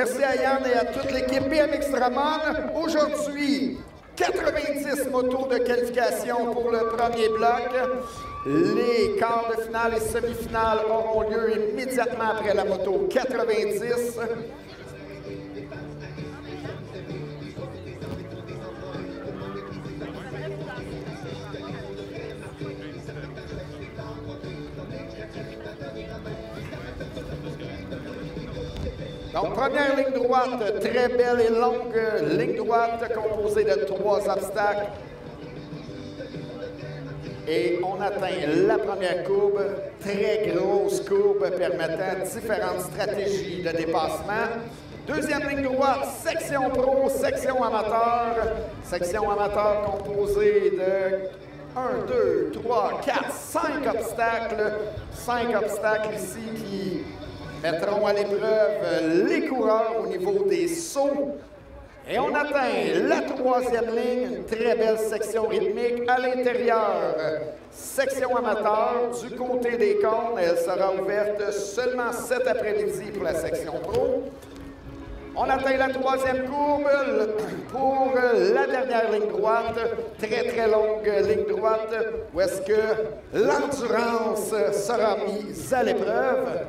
merci à Yann et à toute l'équipe BMX Drummond. Aujourd'hui, 90 motos de qualification pour le premier bloc. Les quarts de finale et semi-finales auront lieu immédiatement après la moto 90. Donc, première ligne droite, très belle et longue ligne droite composée de 3 obstacles. Et on atteint la première courbe, très grosse courbe permettant différentes stratégies de dépassement. Deuxième ligne droite, section pro, section amateur. Section amateur composée de 1, 2, 3, 4, 5 obstacles. 5 obstacles ici qui mettront à l'épreuve les coureurs au niveau des sauts. Et on atteint la troisième ligne, une très belle section rythmique à l'intérieur. Section amateur, du côté des cônes, elle sera ouverte seulement cet après-midi pour la section pro. On atteint la troisième courbe pour la dernière ligne droite, très longue ligne droite, où est-ce que l'endurance sera mise à l'épreuve.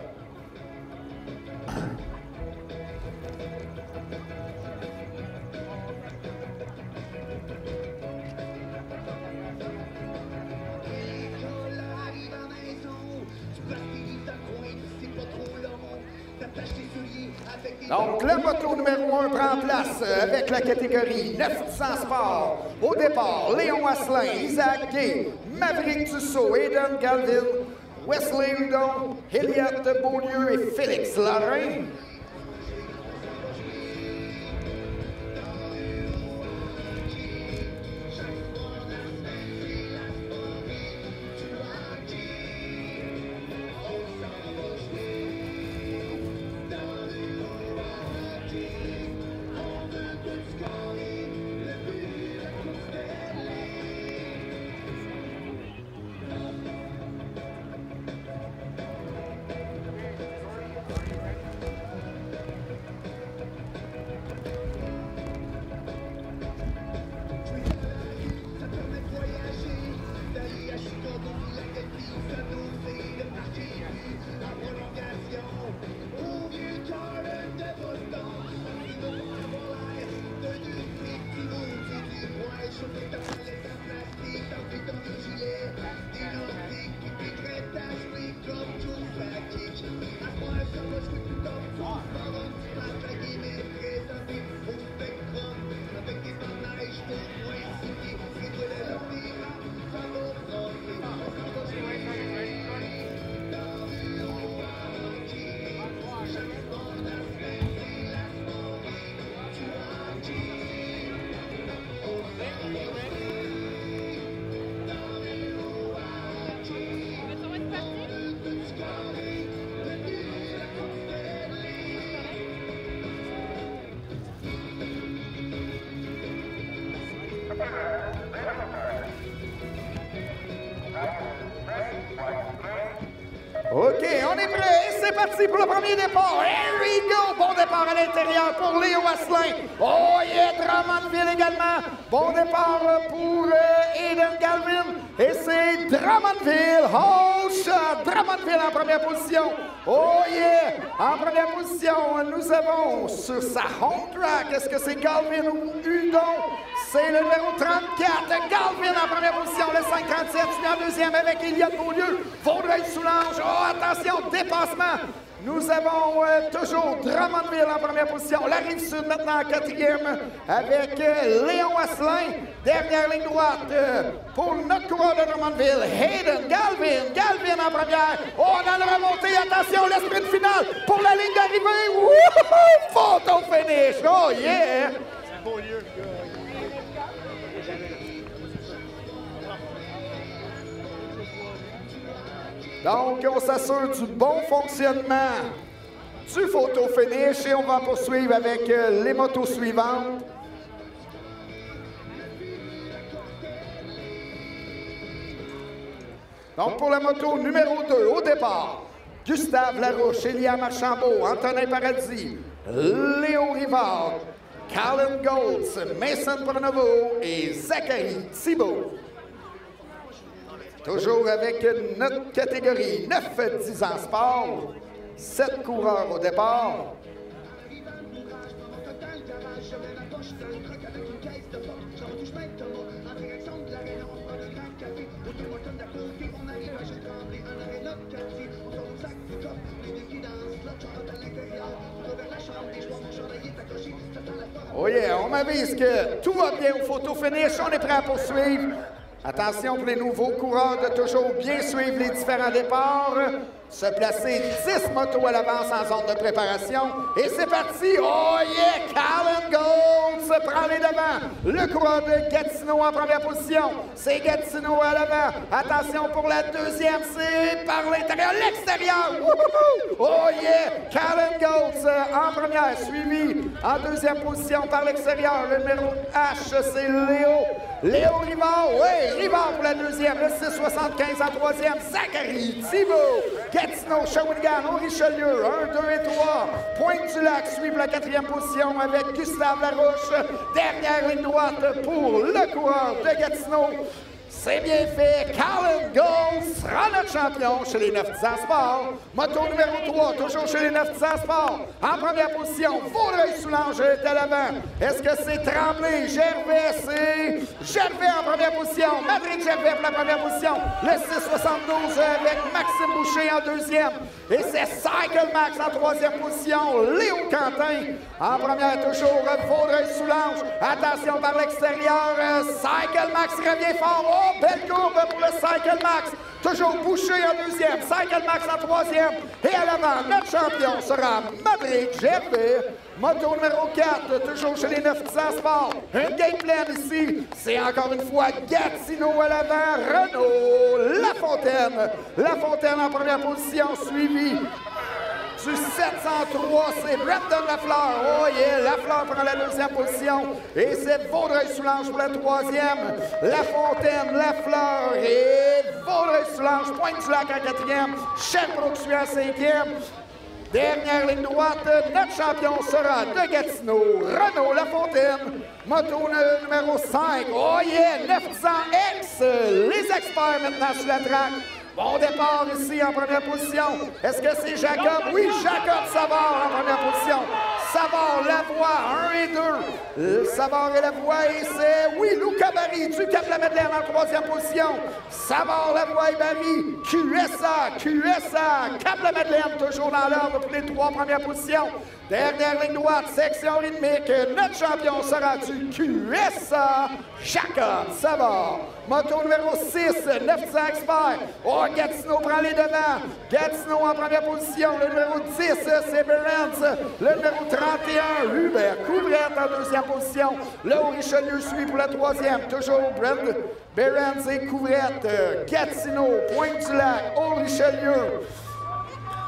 Donc, la moto numéro 1 prend place avec la catégorie 900 sports. Au départ, Léon Asselin, Isaac Gay, Maverick Dussault, Aidan Galvin, Wesley Hudon, Elliott Beaulieu et Félix Lorrain. OK, on est prêt et c'est parti pour le premier départ. Here we go! Bon départ à l'intérieur pour Léo Asselin. Oh yeah, Drummondville également. Bon départ pour Aidan Galvin. Et c'est Drummondville. Oh shot! Drummondville en première position. Oh yeah! En première position, nous avons sur sa home track, est-ce que c'est Galvin ou Hudon? C'est le numéro 34, Galvin en première position, le 537, suivi en deuxième avec Elliott Beaulieu, Vaudreuil-Soulanges. Oh, attention, dépassement. Nous avons toujours Drummondville en première position. La Rive-Sud maintenant en quatrième avec Léon Asselin. Dernière ligne droite pour notre coureur de Drummondville, Aidan Galvin. Galvin en première. Oh, dans la remontée, attention, le sprint final pour la ligne d'arrivée. Wouhou! Photo finish. Oh yeah! C'est Beaulieu. Donc, on s'assure du bon fonctionnement du photo finish et on va poursuivre avec les motos suivantes. Donc, pour la moto numéro 2, au départ, Gustave Larouche, Élia Marchambault, Antonin Paradis, Léo Rivard, Colin Goltz, Mason Pronovo et Zachary Thibault. Toujours avec notre catégorie 9-10 ans sport, 7 coureurs au départ. Oh yeah, on m'avise que tout va bien au photo finish, on est prêt à poursuivre. Attention pour les nouveaux coureurs de toujours bien suivre les différents départs. Se placer 10 motos à l'avance en zone de préparation. Et c'est parti! Oh yeah! Colin Goltz se prend les devants. Le coureur de Gatineau en première position. C'est Gatineau à l'avant. Attention pour la deuxième, c'est par l'intérieur, l'extérieur! Oh yeah! Colin Goltz en première, suivi en deuxième position par l'extérieur. Le numéro H, c'est Léo Rivard. Oui, Rivard pour la deuxième. Le 6,75 en troisième. Zachary Thibault. Gatineau, Shawinigan, Richelieu, 1, 2 et 3. Pointe-du-Lac suivent la quatrième position avec Gustave Larouche. Dernière ligne droite pour le coureur de Gatineau. C'est bien fait. Colin Goltz sera notre champion chez les 9-10 ans sport. Moto numéro 3, toujours chez les 9-10 ans sport. En première position, Vaudreuil-Soulanges est à l'avant. Est-ce que c'est Tremblay? Gervais, c'est Gervais en première position. Madrid Gervais pour la première position. Le 6,72 avec Maxime Boucher en deuxième. Et c'est Cycle Max en troisième position. Léo Quentin en première, toujours Vaudreuil-Soulanges. Attention par l'extérieur. Cycle Max revient fort. Oh, belle courbe pour le Cycle Max. Toujours Boucher en deuxième. Cycle Max en troisième. Et à l'avant, notre champion sera Madrid Gervais. Moto numéro 4, toujours chez les 9-10 ans sport. Un game plan ici. C'est encore une fois Gatineau à l'avant. Renaud Lafontaine. Lafontaine en première position, suivi du 703, c'est Brandon Lafleur. Oh yeah, Lafleur prend la deuxième position. Et c'est Vaudreuil-Soulanges pour la troisième. Lafontaine, Lafleur et Vaudreuil-Soulanges. Pointe-du-Lac en quatrième. Sherbrooke suit en cinquième. Dernière ligne droite, notre champion sera de Gatineau, Renaud Lafontaine. Moto numéro 5. Oh yeah, 900 X. Les experts maintenant sur la track. Bon départ ici en première position. Est-ce que c'est Jacob? Oui, Jacob Savard en première position. Savard, Lavoie, 1 et 2. Savard et Lavoie, et c'est, oui, Luca Barry du Cap-la-Madeleine en troisième position. Savard, Lavoie et Barry. QSA, Cap-la-Madeleine, toujours dans l'ordre pour les 3 premières positions. Dernière ligne droite, section rythmique. Notre champion sera du QSA, Jacob Savard. Moto numéro 6, 900 experts. Oh, Gatineau prend les devants. Gatineau en première position. Le numéro 10, c'est Berens. Le numéro 31, Hubert Couvrette en deuxième position. Le Haut-Richelieu suit pour la troisième. Toujours Berens et Couvrette. Gatineau, Pointe-du-Lac, Haut-Richelieu.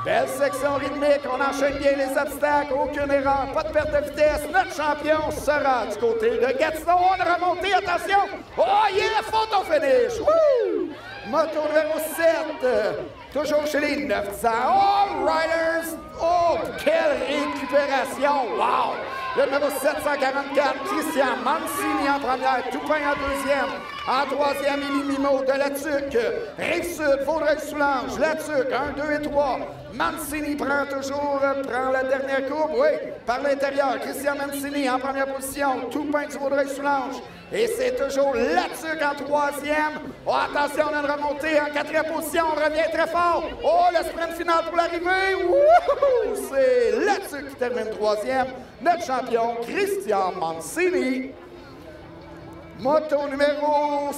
Belle section rythmique, on enchaîne bien les obstacles, aucune erreur, pas de perte de vitesse. Notre champion sera du côté de Gatineau. On a remonté, attention! Oh yeah, photo finish! Woo! Moto numéro 7, toujours chez les 900. All Riders! Oh, quelle récupération! Wow! Le numéro 744, Christian Mancini en première, Toupin en deuxième. En troisième, Élie Mimo de Latuc. Rive-Sud, Vaudreuil-Soulanges, Latuc, 1, 2 et 3. Mancini prend la dernière courbe, oui, par l'intérieur. Christian Mancini en première position, Toupin du Vaudreuil-Soulanges. Et c'est toujours Latuc en troisième. Oh, attention, on a une remontée en quatrième position, on revient très fort. Oh, le sprint final pour l'arrivée. C'est Latuc qui termine troisième. Notre champion, Christian Mancini. Moto numéro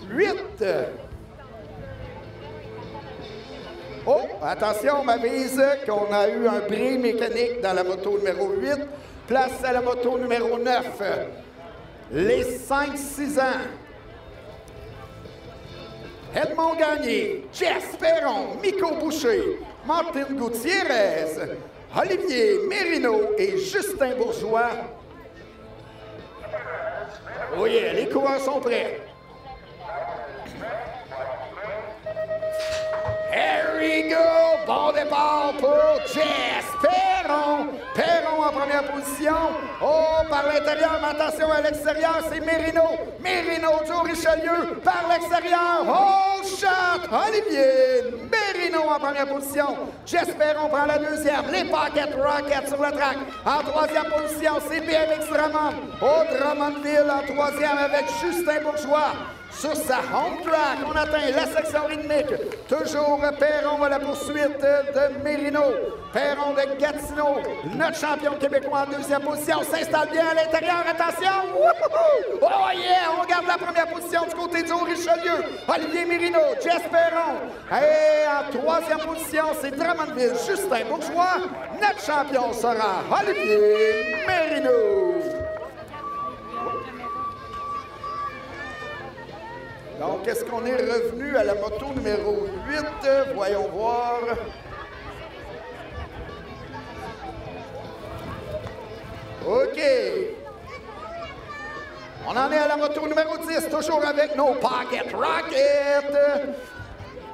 8. Oh, attention, on m'avise qu'on a eu un bris mécanique dans la moto numéro 8. Place à la moto numéro 9. Les 5-6 ans. Edmond Gagné, Jess Perron, Miko Boucher, Martin Gutiérrez, Olivier Mérino et Justin Bourgeois. Oh yeah, les coureurs sont prêts. Here we go! Bon départ pour Jess Perron. Perron en première position. Oh, par l'intérieur, mais attention à l'extérieur, c'est Merino. Merino, Joe Richelieu, par l'extérieur. Oh, shot! Olivier Merino en première position. J'espère on prend la deuxième. Les Pocket Rockets sur le track. En troisième position, c'est BMX Drummond. Oh, Drummondville en troisième avec Justin Bourgeois. Sur sa home track, on atteint la section rythmique. Toujours Perron à la poursuite de Merino. Perron de Gatineau, notre champion québécois en deuxième position, s'installe bien à l'intérieur. Attention! Wouhou! Oh yeah! On garde la première position du côté de Joe Richelieu. Olivier Merino, Jess Perron. Et en troisième position, c'est Drummondville, Justin Bourgeois. Notre champion sera Olivier Merino. Donc, est-ce qu'on est revenu à la moto numéro 8? Voyons voir. OK. On en est à la moto numéro 10, toujours avec nos Pocket Rockets.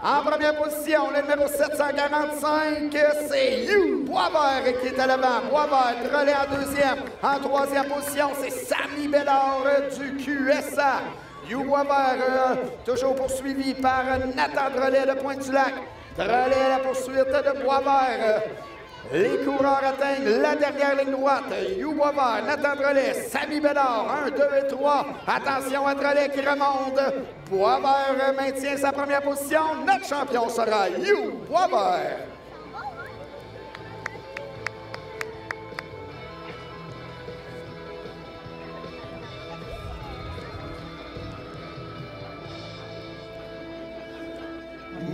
En première position, le numéro 745, c'est You Boisvert qui est à l'avant. Boisvert, relais en deuxième. En troisième position, c'est Samy Bédard du QSA. You Boisvert, toujours poursuivi par Nathan Drolet de Pointe-du-Lac. Drolet à la poursuite de Boisvert. Les coureurs atteignent la dernière ligne droite. You Boisvert, Nathan Drolet, Samy Bédard, 1, 2 et 3. Attention à Drolet qui remonte. Boisvert maintient sa première position. Notre champion sera You Boisvert.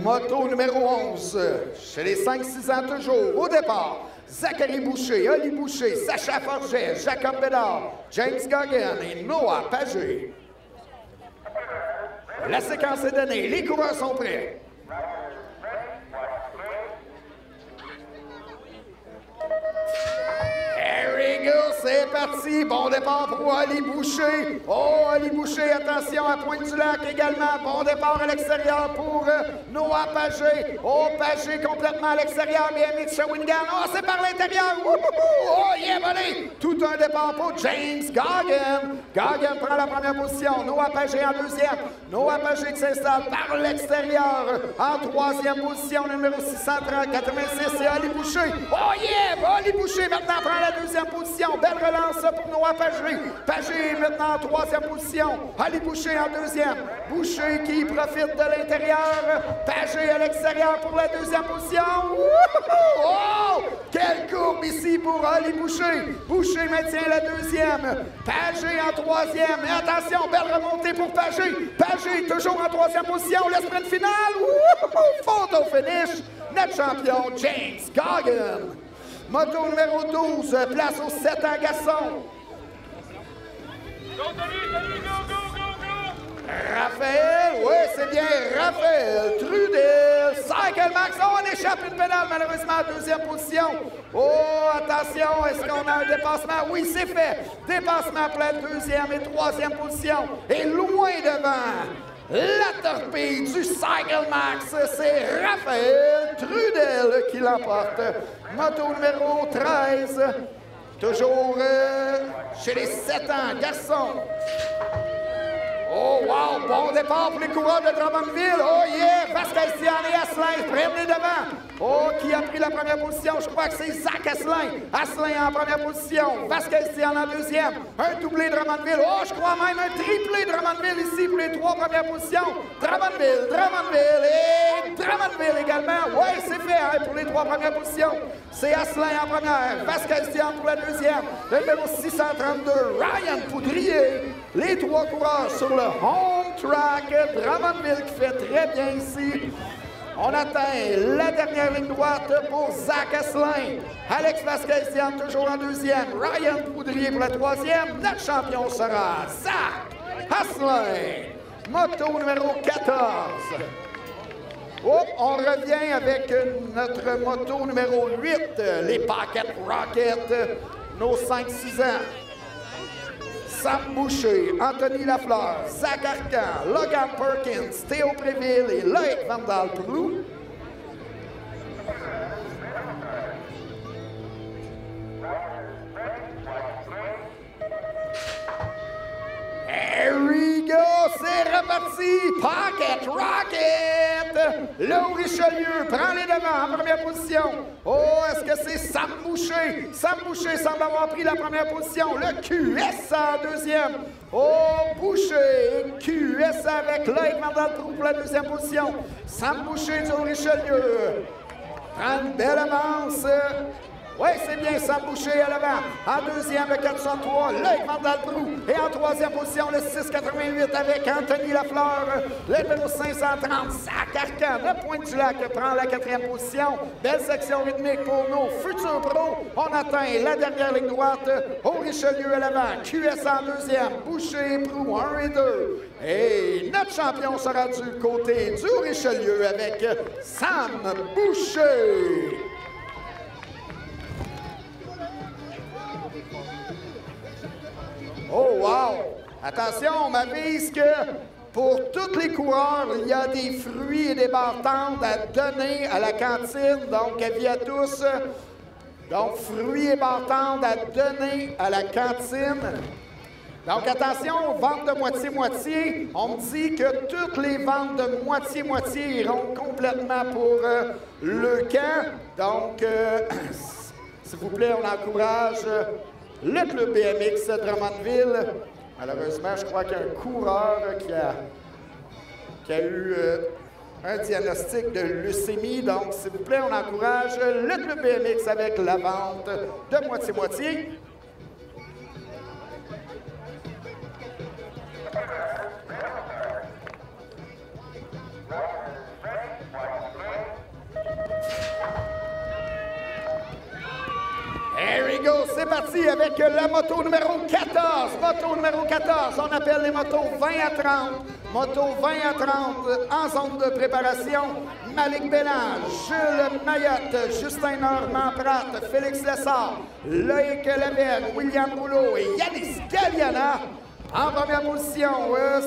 Moto numéro 11, chez les 5-6 ans toujours, au départ, Zachary Boucher, Oli Boucher, Sacha Forget, Jacob Bédard, James Goggin et Noah Pagé. La séquence est donnée, les coureurs sont prêts. C'est parti. Bon départ pour Oli Boucher. Oh, Oli Boucher, attention à Pointe-du-Lac également. Bon départ à l'extérieur pour Noah Pagé. Oh, Pagé complètement à l'extérieur. BMX Shawinigan. Oh, c'est par l'intérieur. Oh, yeah, volé. Tout un départ pour James Goggin. Goggin prend la première position. Noah Pagé en deuxième. Noah Pagé qui s'installe par l'extérieur. En troisième position, numéro 630, 86, c'est Oli Boucher. Oh, yeah. Oli Boucher maintenant prend la deuxième position. Belle relance pour Noah Pagé. Pagé maintenant en troisième position. Ali Boucher en deuxième. Boucher qui profite de l'intérieur. Pagé à l'extérieur pour la deuxième position. Oh! Quelle courbe ici pour Ali Boucher. Boucher maintient la deuxième. Pagé en troisième. Et attention, belle remontée pour Pagé. Pagé toujours en troisième position. Le sprint final. Photo finish. Notre champion, James Goggin. Moto numéro 12, place aux 7 ans garçons. Raphaël, oui, c'est bien, Raphaël Trudel, Cycle Max, oh, on échappe une pédale malheureusement en deuxième position. Oh, attention, est-ce qu'on a un dépassement? Oui, c'est fait. Dépassement pour la deuxième et troisième position. Et loin devant, la torpille du Cycle Max, c'est Raphaël Trudel qui l'emporte. Moto numéro 13, toujours chez les 7 ans, garçons. Oh, wow! Bon départ pour les coureurs de Drummondville. Oh, yeah! Vasquez-Tian et Asselin prennent les devants. Oh, qui a pris la première position? Je crois que c'est Zach Asselin. Asselin en première position. Vasquez-Tian en deuxième. Un doublé Drummondville. Oh, je crois même un triplé Drummondville ici pour les 3 premières positions. Drummondville et Drummondville également. Oui, c'est fait hein, pour les 3 premières positions. C'est Asselin en première. Vasquez-Tian pour la deuxième. Le numéro 632, Ryan Poudrier. Les 3 coureurs sur le home track. Drummondville qui fait très bien ici. On atteint la dernière ligne droite pour Zach Asselin. Alex Vasquez-Tian toujours en deuxième. Ryan Poudrier pour la troisième. Notre champion sera Zach Asselin. Moto numéro 14. Oh, on revient avec notre moto numéro 8, les Pocket Rockets, nos 5-6 ans. Sam Boucher, Anthony Lafleur, Zach Arcan, Logan Perkins, Théo Préville et Loïc Vandal-Prou. parti! Pocket Rocket! Le Richelieu prend les devants en première position. Oh, est-ce que c'est Sam Boucher? Sam Boucher semble avoir pris la première position. Le QSA en deuxième. Oh, Boucher et QSA avec Loïc Vandal-Proulx pour la deuxième position. Sam Boucher du Richelieu prend une belle avance. Oui, c'est bien, Sam Boucher à l'avant. En deuxième, le 403, Loïc Vandal-Proulx. Et en troisième position, le 688 avec Anthony Lafleur. Le numéro 530, Zach Arcan. Le Pointe-du-Lac prend la quatrième position. Belle section rythmique pour nos futurs pros. On atteint la dernière ligne droite. Au Richelieu à l'avant, QSA en deuxième, Boucher et Proulx 1 et 2. Et notre champion sera du côté du Richelieu avec Sam Boucher. Oh, wow! Attention, on m'avise que pour tous les coureurs, il y a des fruits et des bartendes à donner à la cantine. Donc, avis à tous. Donc, fruits et bartendes à donner à la cantine. Donc, attention, ventes de moitié-moitié. On me dit que toutes les ventes de moitié-moitié iront complètement pour le camp. Donc, s'il vous plaît, on encourage le club BMX Drummondville. Malheureusement, je crois qu'il y a un coureur qui a eu un diagnostic de leucémie. Donc, s'il vous plaît, on encourage le club BMX avec la vente de moitié-moitié. There we go, c'est parti avec la moto numéro 14. Moto numéro 14, on appelle les motos 20 à 30. Moto 20 à 30 en zone de préparation. Malik Bélan, Jules Mayotte, Justin Normand Pratt, Félix Lessard, Loïc Lavergne, William Rouleau et Yanis Galliana. En première position,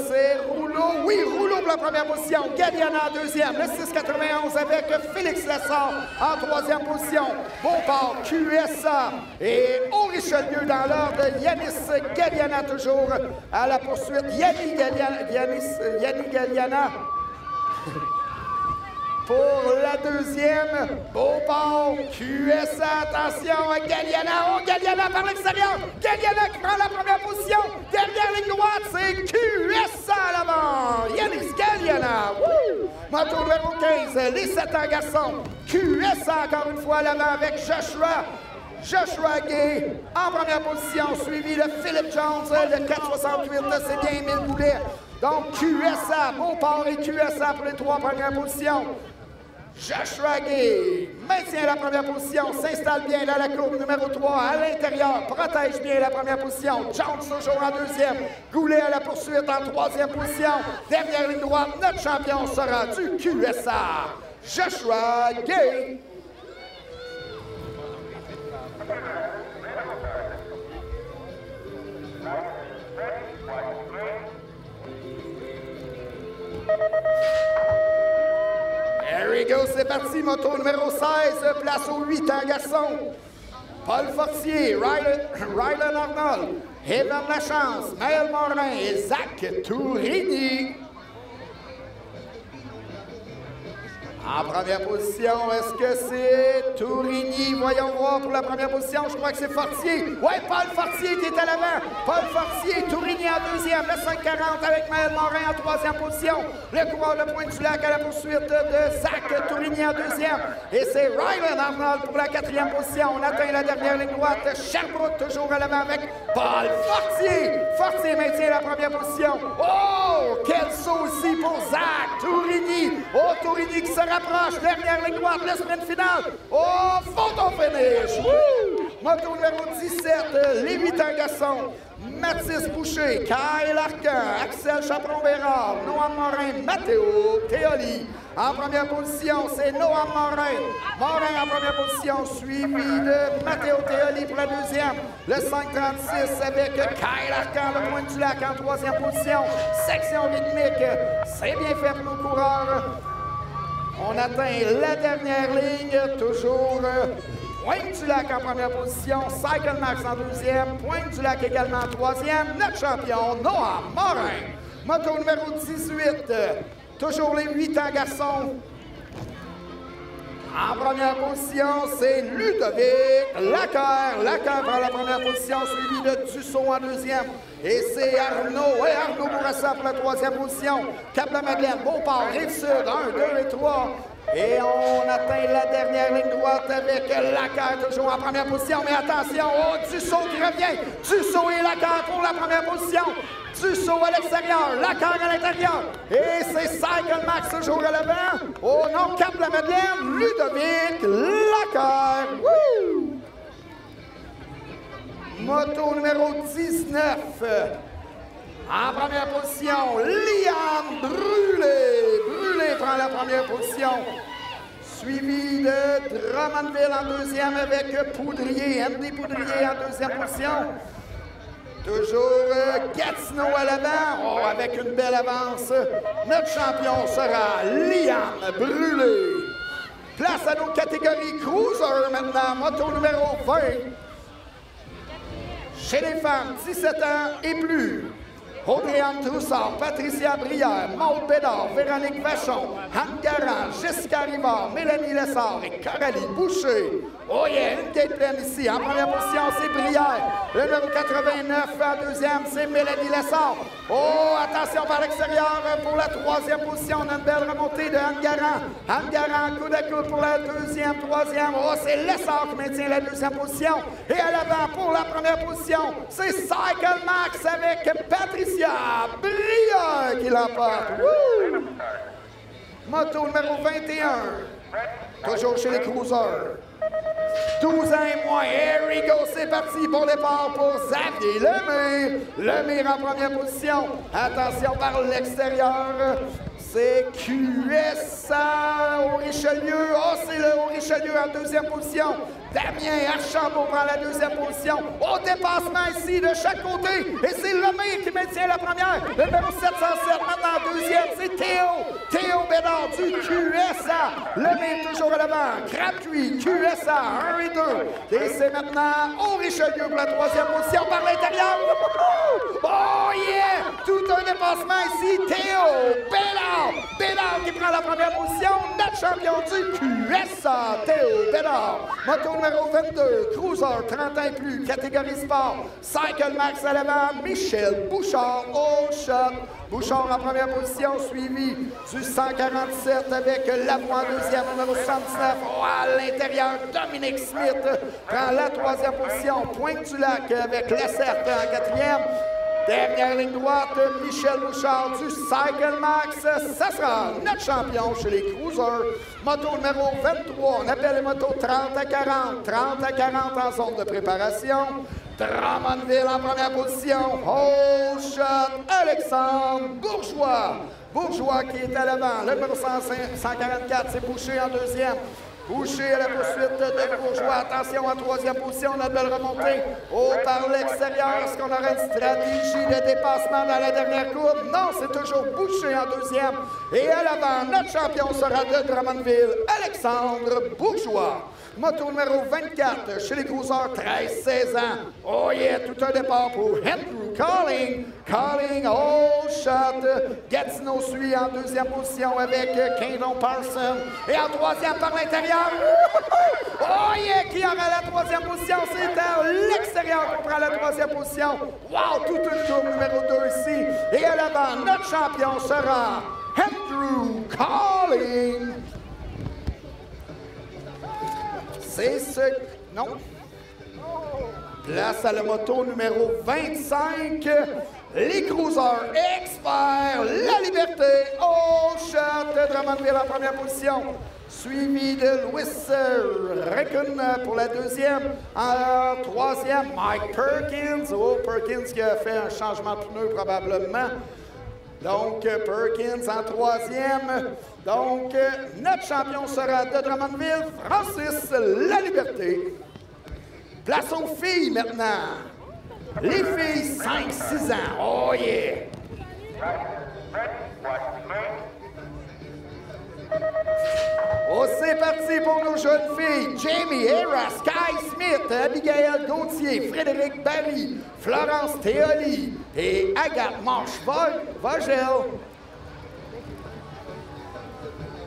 c'est Rouleau. Oui, Rouleau pour la première position. Galliana en deuxième. Le 691 avec Félix Lessard en troisième position. Beauport, QSA. Et au Richelieu dans l'ordre, Yanis Galliana toujours à la poursuite. Yannick Galliana. Pour la deuxième, Beauport, QSA, attention, Galliana, oh, Galliana par l'extérieur, Galliana qui prend la première position, dernière ligne droite, c'est QSA à l'avant, Yanis Galliana, wouh! Moto numéro 15, les 7 ans garçons, QSA encore une fois à l'avant avec Joshua Gay en première position, suivi de Philip Jones, le 468, c'est bien Émile Boulet. Donc QSA, Beauport et QSA pour les 3 premières positions. Joshua Gay maintient la première position, s'installe bien dans la courbe numéro 3 à l'intérieur, protège bien la première position. Jones toujours en deuxième, Goulet à la poursuite en troisième position. Dernière ligne droite, notre champion sera du QSA, Joshua Gay. There we go, c'est parti, moto numéro 16, place aux 8 ans garçons. Paul Fortier, Rylan Arnold, Evan Lachance, Maël Morin et Zach Tourigny. En première position, est-ce que c'est Tourigny? Voyons voir pour la première position. Je crois que c'est Fortier. Oui, Paul Fortier qui est à l'avant. Paul Fortier, Tourigny en deuxième. Le 540 avec Maël Morin en troisième position. Le coureur de Pointe-du-Lac à la poursuite de Zach Tourigny en deuxième. Et c'est Rylan Arnold pour la quatrième position. On atteint la dernière ligne droite. Sherbrooke toujours à l'avant avec Paul Fortier. Fortier maintient la première position. Oh, quel saut aussi pour Zach Tourigny. Oh, Tourigny qui se rapproche, dernière ligne droite, le sprint final. Oh, photo finish! Woo! Moto numéro 17, les 8 ans garçons. Mathis Boucher, Kyle Arcan, Axel Chaperon-Bérard, Noam Morin, Matteo Teoli. En première position, c'est Noam Morin. Morin en première position, suivi de Matteo Teoli pour la deuxième. Le 536 avec Kyle Arcan, le Pointe-du-Lac en troisième position. Section rythmique, c'est bien fait pour nos coureurs. On atteint la dernière ligne, toujours Pointe-du-Lac en première position, Cycle Max en deuxième, Pointe-du-Lac également en troisième, notre champion Noam Morin. Moto numéro 18, toujours les 8 ans garçons. En première position, c'est Ludovic Lacaire. Lacaire prend la première position, suivi de Dussault en deuxième. Et c'est Arnaud, Arnaud Bourassa pour la troisième position. Cap-la-Madeleine, Beauport, Rive-Sud, 1, 2 et 3. Et on atteint la dernière ligne droite avec Lacaire toujours en première position. Mais attention, oh, Dussault qui revient. Dussault et Lacaire pour la première position. Dussault à l'extérieur, Lacaire à l'intérieur. Et c'est Cycle Max toujours à l'avant. Au nom Cap-la-Madeleine, Ludovic Lacaire. Woo! Moto numéro 19. En première position, Liam Brûlé. Brûlé prend la première position. Suivi de Drummondville en deuxième avec Poudrier. Andy Poudrier en deuxième position. Toujours Gatineau à l'avant. Oh, avec une belle avance. Notre champion sera Liam Brûlé. Place à nos catégories Cruiser maintenant. Moto numéro 20. Chez les femmes, 17 ans et plus. Audrey-Anne Troussard, Patricia Brière, Maude Bédard, Véronique Vachon, Anne Garand, Jessica Rivard, Mélanie Lessard et Coralie Boucher. Oh yeah, une tête pleine ici. En première position, c'est Brière. Le numéro 89 en deuxième, c'est Mélanie Lessard. Oh, attention par l'extérieur pour la troisième position. On a une belle remontée de Anne Garand. Anne Garand, coude à coude pour la deuxième, troisième. Oh, c'est Lessard qui maintient la deuxième position. Et à l'avant pour la première position, c'est Cycle Max avec Patricia Brière qui l'emporte. Moto numéro 21. Toujours chez les Cruisers. 12 ans et moins. Here we go, c'est parti. Bon départ pour Xavier Lemire. Lemire en première position. Attention par l'extérieur. C'est QSA au Richelieu. Oh, c'est le au Richelieu en deuxième position. Damien Archambault prend la deuxième position. Au dépassement ici de chaque côté. Et c'est Lemire qui maintient la première. Le numéro 707 maintenant en deuxième. C'est Théo. Théo Bédard du QSA. Lemire toujours à l'avant. Gratuit. QSA 1 et 2. Et c'est maintenant au Richelieu pour la troisième position par l'intérieur. Oh yeah! Tout un dépassement ici. Théo Bédard. Bédard qui prend la première position. Notre champion du QSA. Théo Bédard. Moto numéro 22, Cruiser, 30 ans et plus, catégorie sport. Cycle Max à l'avant, Michel Bouchard au shot. Bouchard en première position, suivi du 147 avec Lavoie en deuxième, numéro 79. Oh, à l'intérieur, Dominique Smith prend la troisième position. Pointe-du-Lac avec Lessert en quatrième. Dernière ligne droite, Michel Bouchard du Cycle Max. Ça sera notre champion chez les Cruisers. Moto numéro 23, on appelle les motos 30 à 40. 30 à 40 en zone de préparation. Drummondville en première position. Oh shot, Alexandre Bourgeois. Bourgeois qui est à l'avant. Le numéro 144, c'est Boucher en deuxième. Boucher à la poursuite de Bourgeois. Attention en troisième position, on a de belle remontée. Oh, par l'extérieur, est-ce qu'on aura une stratégie de dépassement dans la dernière courbe? Non, c'est toujours Boucher en deuxième. Et à l'avant, notre champion sera de Drummondville, Alexandre Bourgeois. Moto numéro 24, chez les Cruisers, 13-16 ans. Oh yeah, tout un départ pour Andrew Calling. Calling, oh shot. Gatineau suit en deuxième position avec Kendon Parson. Et en troisième par l'intérieur. Oh yeah, qui aura la troisième position? C'est à l'extérieur qu'on prend la troisième position. Wow, toute une tour numéro 2 ici. Et à l'avant, notre champion sera Andrew Calling. C'est ce... Non. Place à la moto numéro 25. Les Cruisers experts, la liberté. Oh, shot de Drummondville en première position. Suivi de Louis Recon pour la deuxième. En troisième, Mike Perkins. Oh, Perkins qui a fait un changement de pneu probablement. Donc, Perkins en troisième. Donc, notre champion sera de Drummondville, Francis La Liberté. Place aux filles maintenant. Les filles, 5-6 ans. Oh yeah! Oh, c'est parti pour nos jeunes filles. Jamie Hera, Sky Smith, Abigail Gauthier, Frédéric Barry, Florence Théoli, et Agathe Marche-Vogel.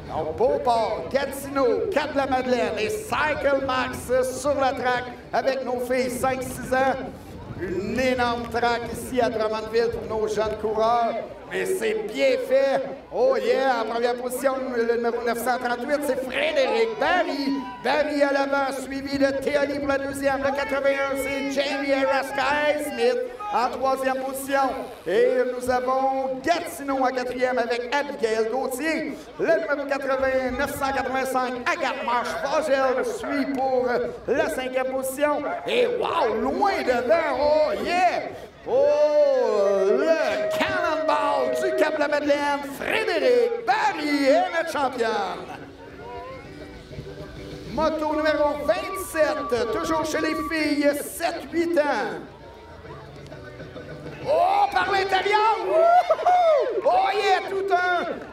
Donc, Beauport, Gatineau, Cap de la Madeleine et Cycle Max sur la track avec nos filles 5-6 ans. Une énorme track ici à Drummondville pour nos jeunes coureurs. Mais c'est bien fait. Oh yeah, en première position, le numéro 938, c'est Frédéric Barry. Barry à l'avant, suivi de Théolie pour la deuxième. Le 81, c'est Jamie Sky Smith en troisième position. Et nous avons Gatineau en quatrième avec Abigail Gauthier. Le numéro 80, 985, Agathe Marche-Vogel suit pour la cinquième position. Et wow, loin devant, oh yeah! Oh, le Cannonball du Cap de la Madeleine, Frédéric Barry est notre championne. Moto numéro 27, toujours chez les filles, 7-8 ans. Oh, par l'intérieur! Oh yeah!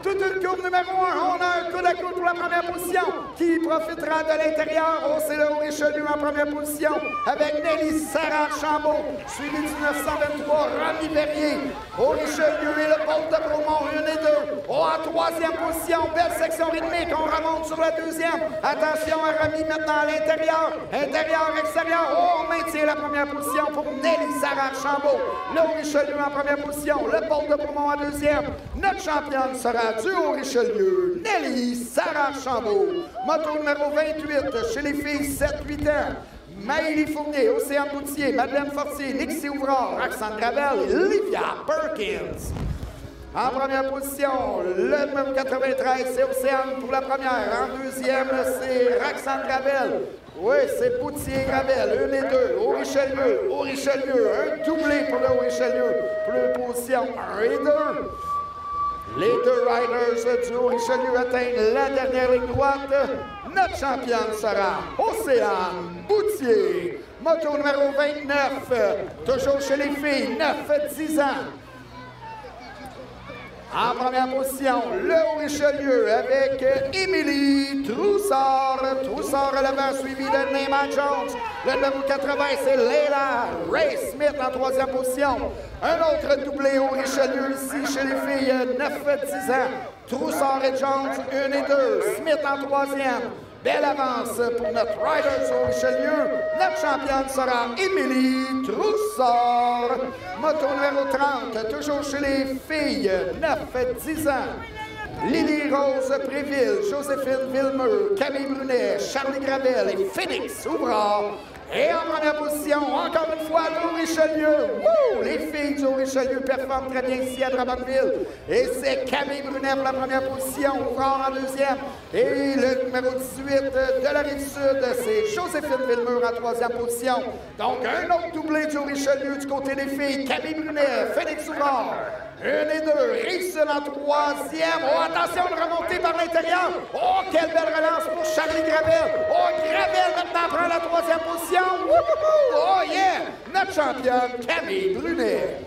Toute une courbe numéro 1. On a un coude à coude pour la première position. Qui profitera de l'intérieur? Oh, c'est le Haut-Richelieu en première position avec Nelly Sarah-Chambault, suivi du 923, Rami Verrier. Haut-Richelieu et le Bolt de Bromont, 1 et 2. Oh, en troisième position, belle section rythmique. On remonte sur la deuxième. Attention à Rami maintenant à l'intérieur. Intérieur, extérieur. Oh, on maintient la première position pour Nelly Sarah-Chambault. Le Haut-Richelieu en première position, le Bolt de Bromont en deuxième. Notre championne sera du Haut-Richelieu, Nelly Sarah-Chambault. Moto numéro 28, chez les filles 7-8 ans. Maëlie Fournier, Océane Boutier, Madeleine Fortier, Nixie Ouvrard, Roxane Gravel et Livia Perkins. En première position, le numéro 93, c'est Océane pour la première. En deuxième, c'est Roxane Gravel. Oui, c'est Boutier Gravel, 1 et 2. Haut-Richelieu, un doublé pour le Haut-Richelieu. Pour la position 1 et 2. Les deux riders du Haut-Richelieu atteignent la dernière ligne droite. Notre championne sera Océane Boutier. Moto numéro 29, toujours chez les filles, 9-10 ans. En première position, le Haut-Richelieu avec Émilie Troussard. Troussard à l'avant, suivi de Neyman Jones. Le numéro 80, c'est Leila Ray Smith en troisième position. Un autre doublé Haut-Richelieu ici chez les filles, 9-10 ans. Troussard et Jones, 1 et 2. Smith en troisième. Belle avance pour notre rider sur Richelieu. Notre championne sera Émilie Troussard. Moto numéro 30, toujours chez les filles, 9-10 ans. Lily Rose Préville, Joséphine Villemeux, Camille Brunet, Charlie Gravel et Félix Ouvrard. Et en première position, encore une fois, le Haut-Richelieu. Les filles du Haut-Richelieu performent très bien ici à Drummondville. Et c'est Camille Brunet pour la première position, Ouvrard en deuxième. Et le numéro 18 de la Rive-Sud, c'est Joséphine Villemeux en troisième position. Donc, un autre doublé du Haut-Richelieu du côté des filles, Camille Brunet, Félix Ouvrard. 1 et 2, Rive-Sud en troisième. Oh, attention, une remontée par l'intérieur. Oh, quelle belle relance pour Charlie Gravel. Oh, Gravel maintenant prend la troisième position. Oh yeah! Notre championne, Camille Brunet.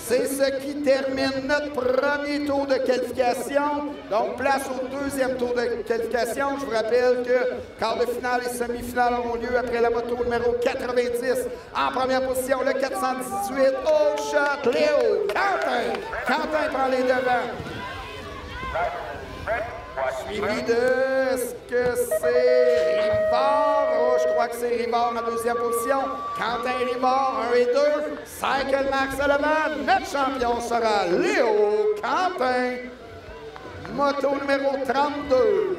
C'est ce qui termine notre premier tour de qualification. Donc, place au deuxième tour de qualification. Je vous rappelle que quart de finale et semi-finale auront lieu après la moto numéro 90. En première position, le 418, All Shot Léo Quentin. Quentin prend les devants. Suivi de, est-ce que c'est Rivard? Oh, je crois que c'est Rivard en deuxième position. Quentin Rivard, 1 et 2. Cycle Max à l'avant. Notre champion sera Léo Quentin. Moto numéro 32.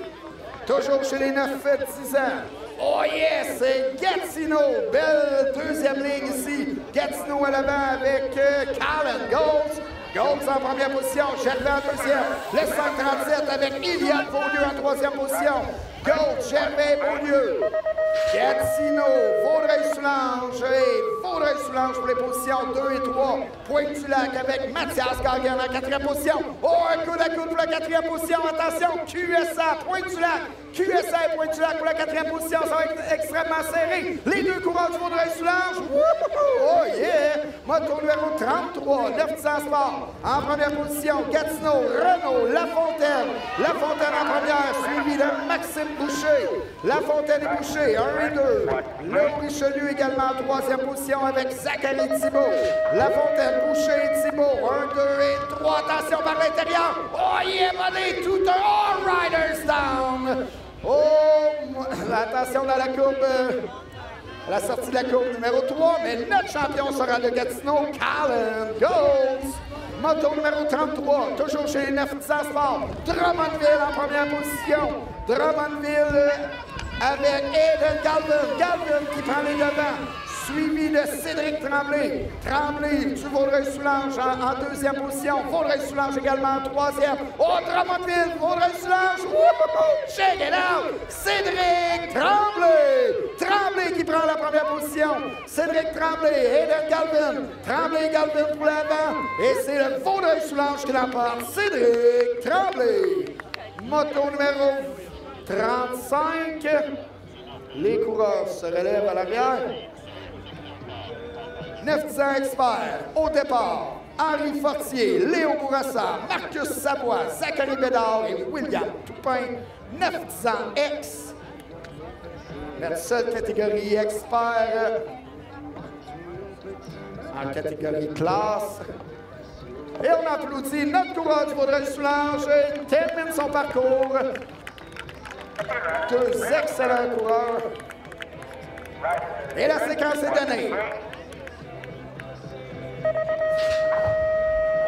Toujours chez les 9-10 ans. Oh yes, c'est Gatineau. Belle deuxième ligne ici. Gatineau à l'avant avec Callan Golds. Golds en première position, Gervais en deuxième. Le 537 avec Iliane Beaulieu en troisième position. Golds, Gervais, Beaulieu. Gatineau, Vaudreuil-Soulanges et Vaudreuil-Soulanges pour les positions 2 et 3. Pointe-du-Lac avec Mathias Gagnon en quatrième position. Oh, un coup à coup pour la quatrième position. Attention, QSA, Pointe-du-Lac. QSA et Pointe-du-Lac pour la quatrième position. Ça va être extrêmement serré. Les deux coureurs du Vaudreuil-Soulanges. Oh yeah! Moto numéro 33, 900 Sport. En première position, Gatineau, Renault, Lafontaine. Lafontaine en première, suivi de Maxime Boucher. La Fontaine et Boucher, 1 et 2. Le Richelieu également en troisième position avec Zachary Thibault. La Fontaine, Boucher et Thibault, 1, 2 et 3. Attention par l'intérieur. Oh, il est monté tout un All Riders down. Oh, attention dans la courbe. À la sortie de la courbe numéro 3, mais notre champion sera le Gatineau, Callan Goals. Moto numéro 33, toujours chez les 900 Sports. Drummondville en première position. Drummondville avec Aiden Galvin. Galvin qui prend les devants. Suivi de Cédric Tremblay. Tremblay, du Vaudreuil-Soulanges en deuxième position. Vaudreuil-Soulanges également en troisième. Oh, Drummondville, Vaudreuil-Soulanges. Check it out! Cédric Tremblay. Tremblay qui prend la première position. Cédric Tremblay, Aiden Galvin. Tremblay et Galvin pour l'avant. Et c'est le Vaudreuil-Soulanges qui l'emporte. Cédric Tremblay. Moto numéro 35. Les coureurs se relèvent à l'arrière. 9 ans experts, au départ, Henri Fortier, Léo Bourassa, Marcus Savoie, Zachary Bédard et William Toupin, 9 ans ex. La seule catégorie expert en catégorie classe. Et on applaudit notre coureur du Vaudreuil-Soulanges, termine son parcours. Deux excellents coureurs. Et la séquence est donnée.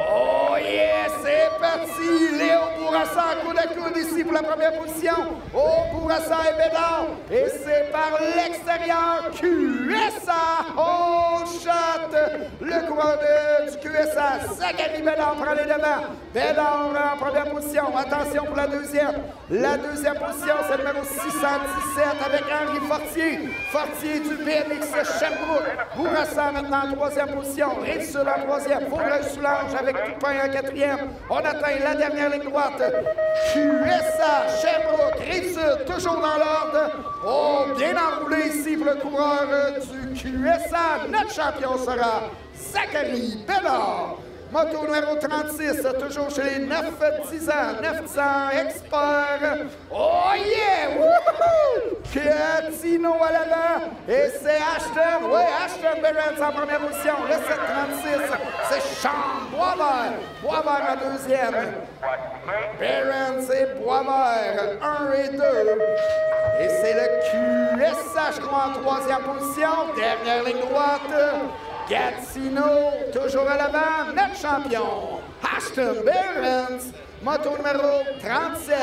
Oh yes, c'est parti! Léo Bourassa, coude à coude ici pour la première position. Oh, Bourassa et Bédard. Et c'est par l'extérieur, QSA. Oh, shot! Le coureur du QSA, Zachary Bédard prend les devants. Bédard en première position. Attention pour la deuxième. La deuxième position, c'est le numéro 617 avec Henri Fortier. Fortier du BMX Sherbrooke. Bourassa maintenant en troisième position. Rive-Sud en troisième. Vaudreuil-Soulanges avec Toupin en quatrième. On atteint la dernière ligne droite. QSA, Sherbrooke, Rive-Sud, toujours dans l'ordre. Oh, bien enroulé ici pour le coureur du QSA. Notre champion sera Zachary Bédard. Moto numéro 36, toujours chez les 9-10 ans, 900 experts. Oh yeah! Wouhou! Gatineau à l'avant. Et c'est Ashton. Oui, Ashton Behrens en première position. Le 736, c'est Sean Boisvert. Boisvert en deuxième. Behrens et Boisvert, 1 et 2. Et c'est le QSA, je crois, en troisième position. Dernière ligne droite. Gatineau, toujours à l'avant, notre champion, Ashton Behrens, moto numéro 37,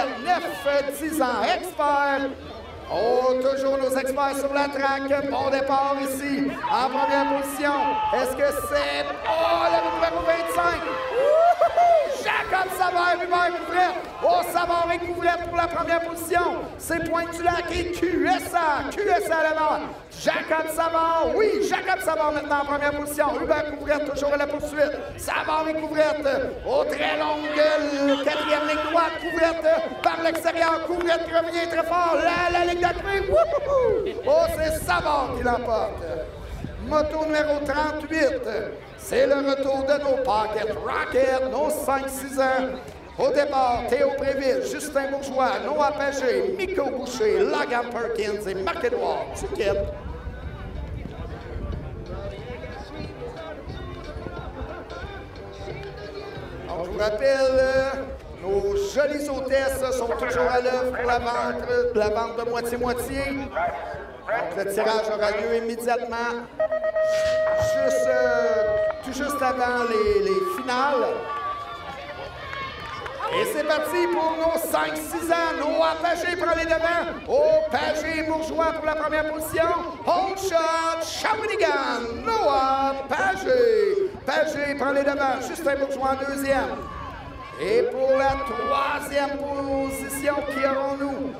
9-10 ans, expert. Oh, toujours nos experts sur la track. Bon départ ici, en première position. Est-ce que c'est... Oh, le numéro 25. Jacob Savard, Hubert Couvrette. Oh, Savard et Couvrette pour la première position. C'est Pointe-du-Lac et QSA. QSA à l'avant. Jacob Savard, oui, Jacob Savard maintenant en première position. Hubert Couvrette toujours à la poursuite. Savard et Couvrette. Oh, très longue, quatrième ligne droite. Couvrette par l'extérieur. Couvrette qui revient très fort. La ligne d'après. Oh, c'est Savard qui l'emporte. Moto numéro 38. C'est le retour de nos Pocket Rockets, nos 5-6 ans. Au départ, Théo Préville, Justin Bourgeois, Noah Pagé, Miko Boucher, Logan Perkins et Marc-Édouard Duquette. On vous rappelle, nos jolies hôtesses sont toujours à l'œuvre pour la vente de moitié-moitié. Donc, le tirage aura lieu immédiatement, tout juste avant les finales. Et c'est parti pour nos 5-6 ans. Noah Pagé prend les devants. Oh, Pagé Bourgeois pour la première position. Home shot, Shawinigan. Noah Pagé. Pagé prend les devants. Justin Bourgeois en deuxième. Et pour la troisième position, qui aurons-nous?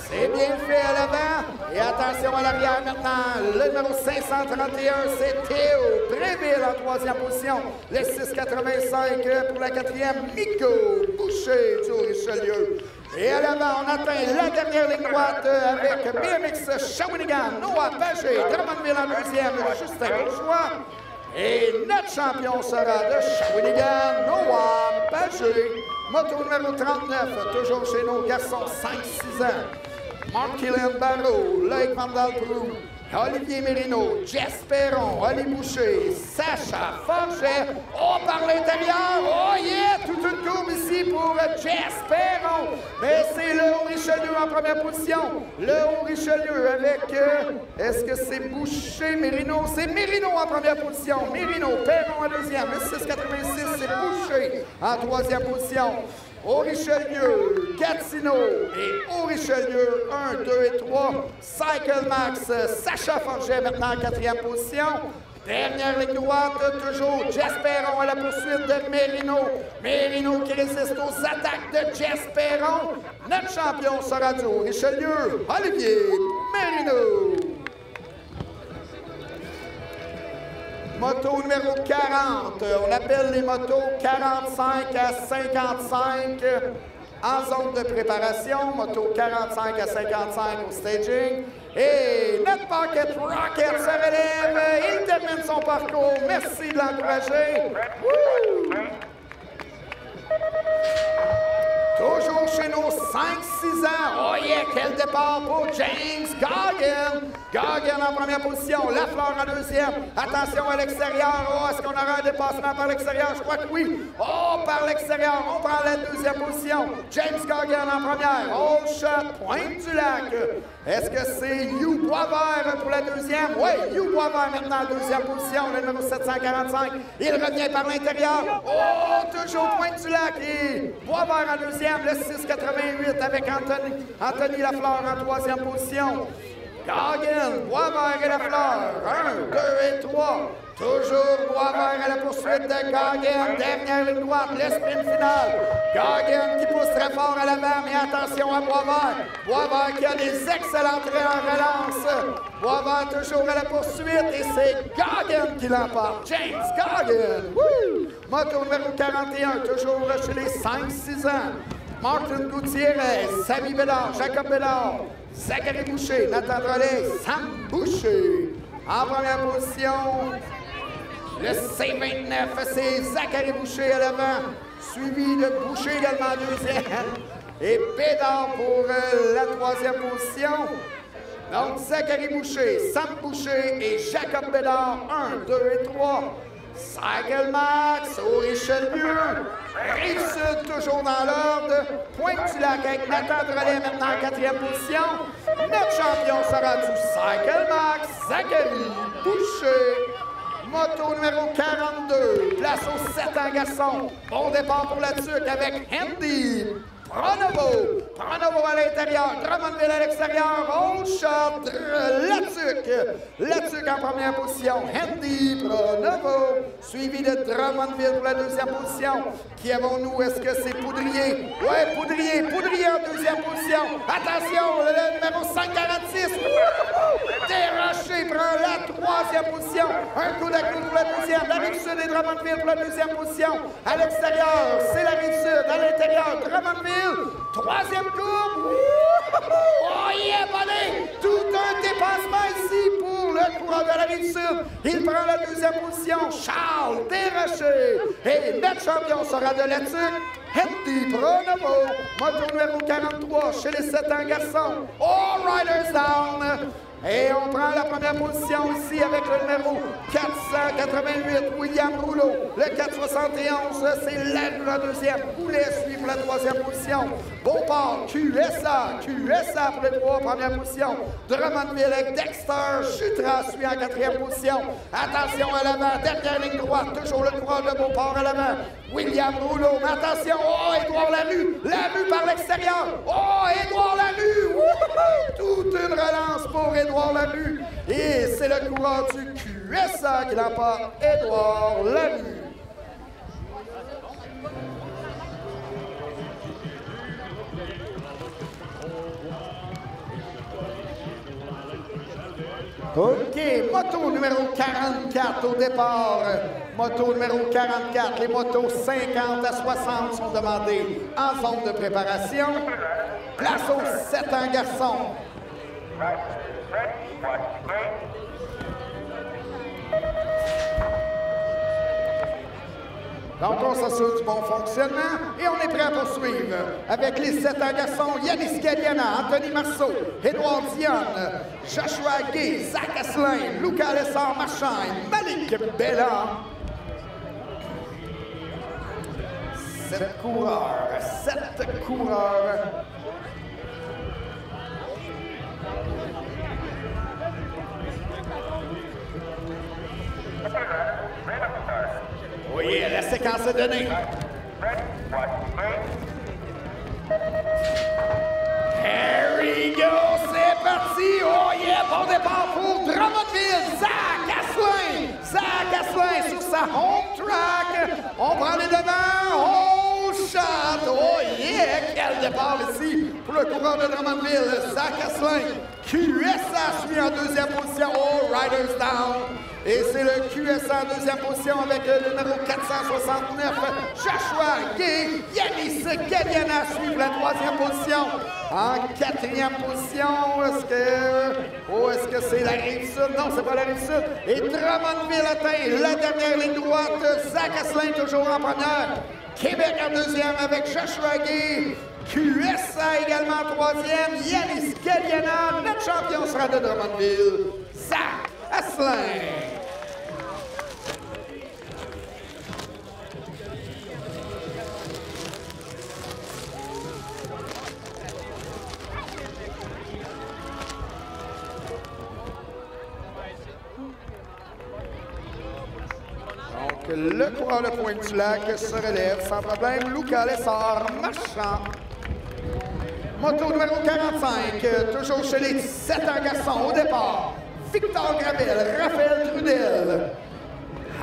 C'est bien fait à l'avant. Et attention à l'arrière maintenant. Le numéro 531, c'est Théo Préville en troisième position. Le 685 pour la quatrième, Miko Boucher du Richelieu. Et à l'avant, on atteint la dernière ligne droite avec BMX Shawinigan, Noah Pagé, Drummondville en deuxième, Justin Bourgeois. Et notre champion sera de Shawinigan, Noah Pagé. Moto numéro 39, toujours chez nos garçons, 5-6 ans. Mark-Kylian Barreau, Loïc Vandalbrou, Olivier Mérino, Jess Perron, Oli Boucher, Sacha Forget. Oh, par l'intérieur! Oh yeah! Toute une courbe ici pour Jess Perron. Mais c'est le Haut-Richelieu en première position. Le Haut-Richelieu avec... est-ce que c'est Boucher, Mérino? C'est Mérino en première position. Mérino, Perron en deuxième. Le 6,86, c'est Boucher en troisième position. Haut-Richelieu, Gatineau et Haut-Richelieu, 1, 2 et 3. Cycle Max, Sacha Forget maintenant en quatrième position. Dernière ligne droite, toujours Jess Perron à la poursuite de Mérino. Mérino qui résiste aux attaques de Jess Perron. Notre champion sera du Haut-Richelieu, Olivier Mérino. Moto numéro 40, on appelle les motos 45 à 55 en zone de préparation. Moto 45 à 55 au staging. Et notre Pocket Rocket se relève, il termine son parcours. Merci de l'encourager. Toujours chez nos 5-6 ans. Oh yeah, quel départ pour James Goggin. Goggin en première position, Lafleur en deuxième. Attention à l'extérieur. Oh, est-ce qu'on aura un dépassement par l'extérieur? Je crois que oui. Oh, par l'extérieur, on prend la deuxième position. James Goggin en première. All shot, Pointe-du-Lac. Est-ce que c'est Hugh Boisvert pour la deuxième? Oui, Hugh Boisvert maintenant en deuxième position, le numéro 745. Il revient par l'intérieur. Oh, toujours Pointe-du-Lac et Boisvert en deuxième, le 6,88 avec Anthony Lafleur en troisième position. Goggin, Boisvert et Lafleur, 1, 2 et 3. Toujours Boisvert à la poursuite de Goggin. Dernière ligne droite, le sprint final. Goggin qui pousse très fort à l'avant, mais attention à Boisvert. Boisvert qui a des excellentes entrées en relance. Boisvert toujours à la poursuite et c'est Goggin qui l'emporte. James Goggin. Woo! Moto numéro 41, toujours chez les 5-6 ans. Martin Gutiérrez, Samy Bédard, Jacob Bédard, Zachary Boucher, Nathan Drolet, Sam Boucher. En première position, le C29, c'est Zachary Boucher à l'avant, suivi de Boucher également en deuxième. Et Bédard pour la troisième position. Donc, Zachary Boucher, Sam Boucher et Jacob Bédard, 1, 2 et 3. Cycle Max, Haut-Richelieu, Rive-Sud toujours dans l'ordre. Pointe-du-Lac avec Nathan Drolet maintenant en quatrième position. Notre champion sera du Cycle Max, Zachary Boucher. Moto numéro 42, place au 7 ans garçon. Bon départ pour la Tuque avec Andy Pronovo. Pronovo à l'intérieur, Drummondville à l'extérieur. All shot, Latuc en première position. Andy Pronovo, suivi de Drummondville pour la deuxième position. Qui avons-nous? Est-ce que c'est Poudrier? Oui, Poudrier en deuxième position. Attention, le numéro 546. Déraché prend la troisième position. Un coup d'accueil pour la deuxième. La Rive-Sud et Drummondville pour la deuxième position. À l'extérieur, c'est la Rive-Sud. À l'intérieur, Drummondville. Troisième courbe. Oh yeah, buddy! Tout un dépassement ici pour le coureur de la Rive-Sud. Il prend la deuxième position. Charles Desrochers. Et notre champion sera de la Tuque, Andy Pronovo. Moto numéro 43 chez les 7 ans garçons. All Riders Down. Et on prend la première position ici avec le numéro 488, William Rouleau. Le 471, c'est la deuxième. Boulet suit pour la troisième position. Beauport, QSA pour les trois premières positions. Drummondville avec Dexter Jutra suit en quatrième position. Attention à l'avant, dernière ligne droite, toujours le coureur de Beauport à l'avant. William Rouleau, mais attention, oh, Édouard Larue par l'extérieur. Oh, Édouard Larue, toute une relance pour Édouard Larue. Et c'est le coureur du QSA qui l'emporte, Édouard Larue. OK, moto numéro 44 au départ. Moto numéro 44, les motos 50 à 60 sont demandées en zone de préparation. Place aux 7 ans garçons. Donc, on s'assure du bon fonctionnement et on est prêt à poursuivre avec les 7 en garçons. Yanis Galiana, Anthony Marceau, Edouard Dionne, Joshua Gay, Zach Asselin, Lucas Lessard-Marchand, Malik Bella. 7 coureurs, 7 coureurs. Oh yeah, la séquence est donnée. Here we go, c'est parti. Oh yeah, bon départ pour Drummondville. Zach Asselin sur sa home track. On prend les devants. Oh shot. Oh yeah, quel départ ici pour le coureur de Drummondville. Zach Asselin. QSA suit en deuxième position. Oh, Riders down. Et c'est le QSA en deuxième position avec le numéro 469, Joshua Gay. Yanis Galiana suivent la troisième position. En quatrième position, est-ce que c'est la Rive-Sud? Non, c'est pas la Rive-Sud. Et Drummondville atteint la dernière ligne droite. Zach Asselin toujours en première. Québec en deuxième avec Joshua Gay. QSA également en troisième. Yanis Galiana. Notre champion sera de Drummondville. Zach Asselin. Donc, le coureur de Pointe-du-Lac se relève sans problème. Lucas Lessard-Marchand. Moto numéro 45, toujours chez les 7 en garçons au départ. Victor Gravel, Raphaël Trudel,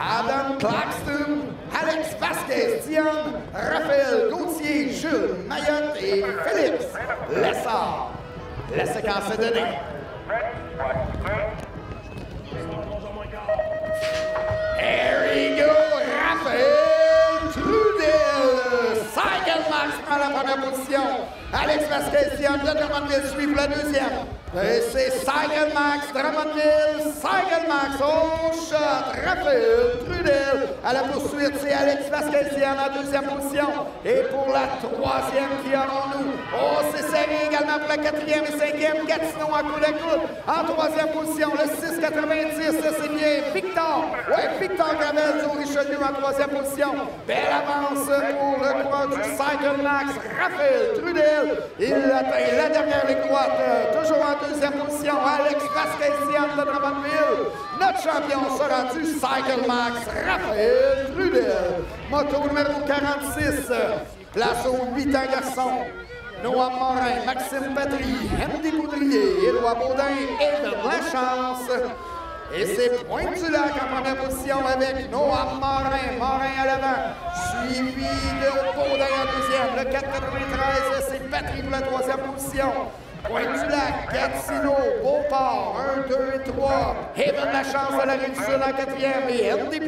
Adam Claxton, Alex Vasquez-Dion, Raphaël Gauthier, Jules Mayotte et Félix Lessard. La séquence est donnée. Here we go, Raphaël Trudel. Cycle Max prend la première position. Alex Vasquez-Dion de Drummondville suivent la deuxième. Et c'est Cycle Max, Drummondville, Cycle Max, oh shot, Raphaël Trudel. À la poursuite, c'est Alex Vasquez-Dion en deuxième position. Et pour la troisième, qui aurons-nous? Oh, c'est serré également pour la quatrième et cinquième. Gatineau en coude à coude. En troisième position, le 6,90, c'est bien Victor. Ouais, Victor Gravel du Richelieu en troisième position. Belle avance pour le coureur du Cycle Max, Raphaël Trudel. Il atteint la dernière ligne droite, toujours en deuxième position, Alex Vasquez-Dion de Drummondville. Notre champion sera du Cycle Max, Raphaël Trudel. Moto numéro 46, place aux 8 ans garçons. Noam Morin, Maxime Patry, Andy Boudrier, Éloi Baudin et de Lachance. Et c'est Pointe-du-Lac en première position avec Noam Morin à l'avant, suivi de Baudin en deuxième. Le 4,93, c'est Patry pour la troisième position. Pointe-du-Lac, Gatineau, Beauport, 1, 2 et 3. Haven Lachance à la Rive-Sud en quatrième et Andy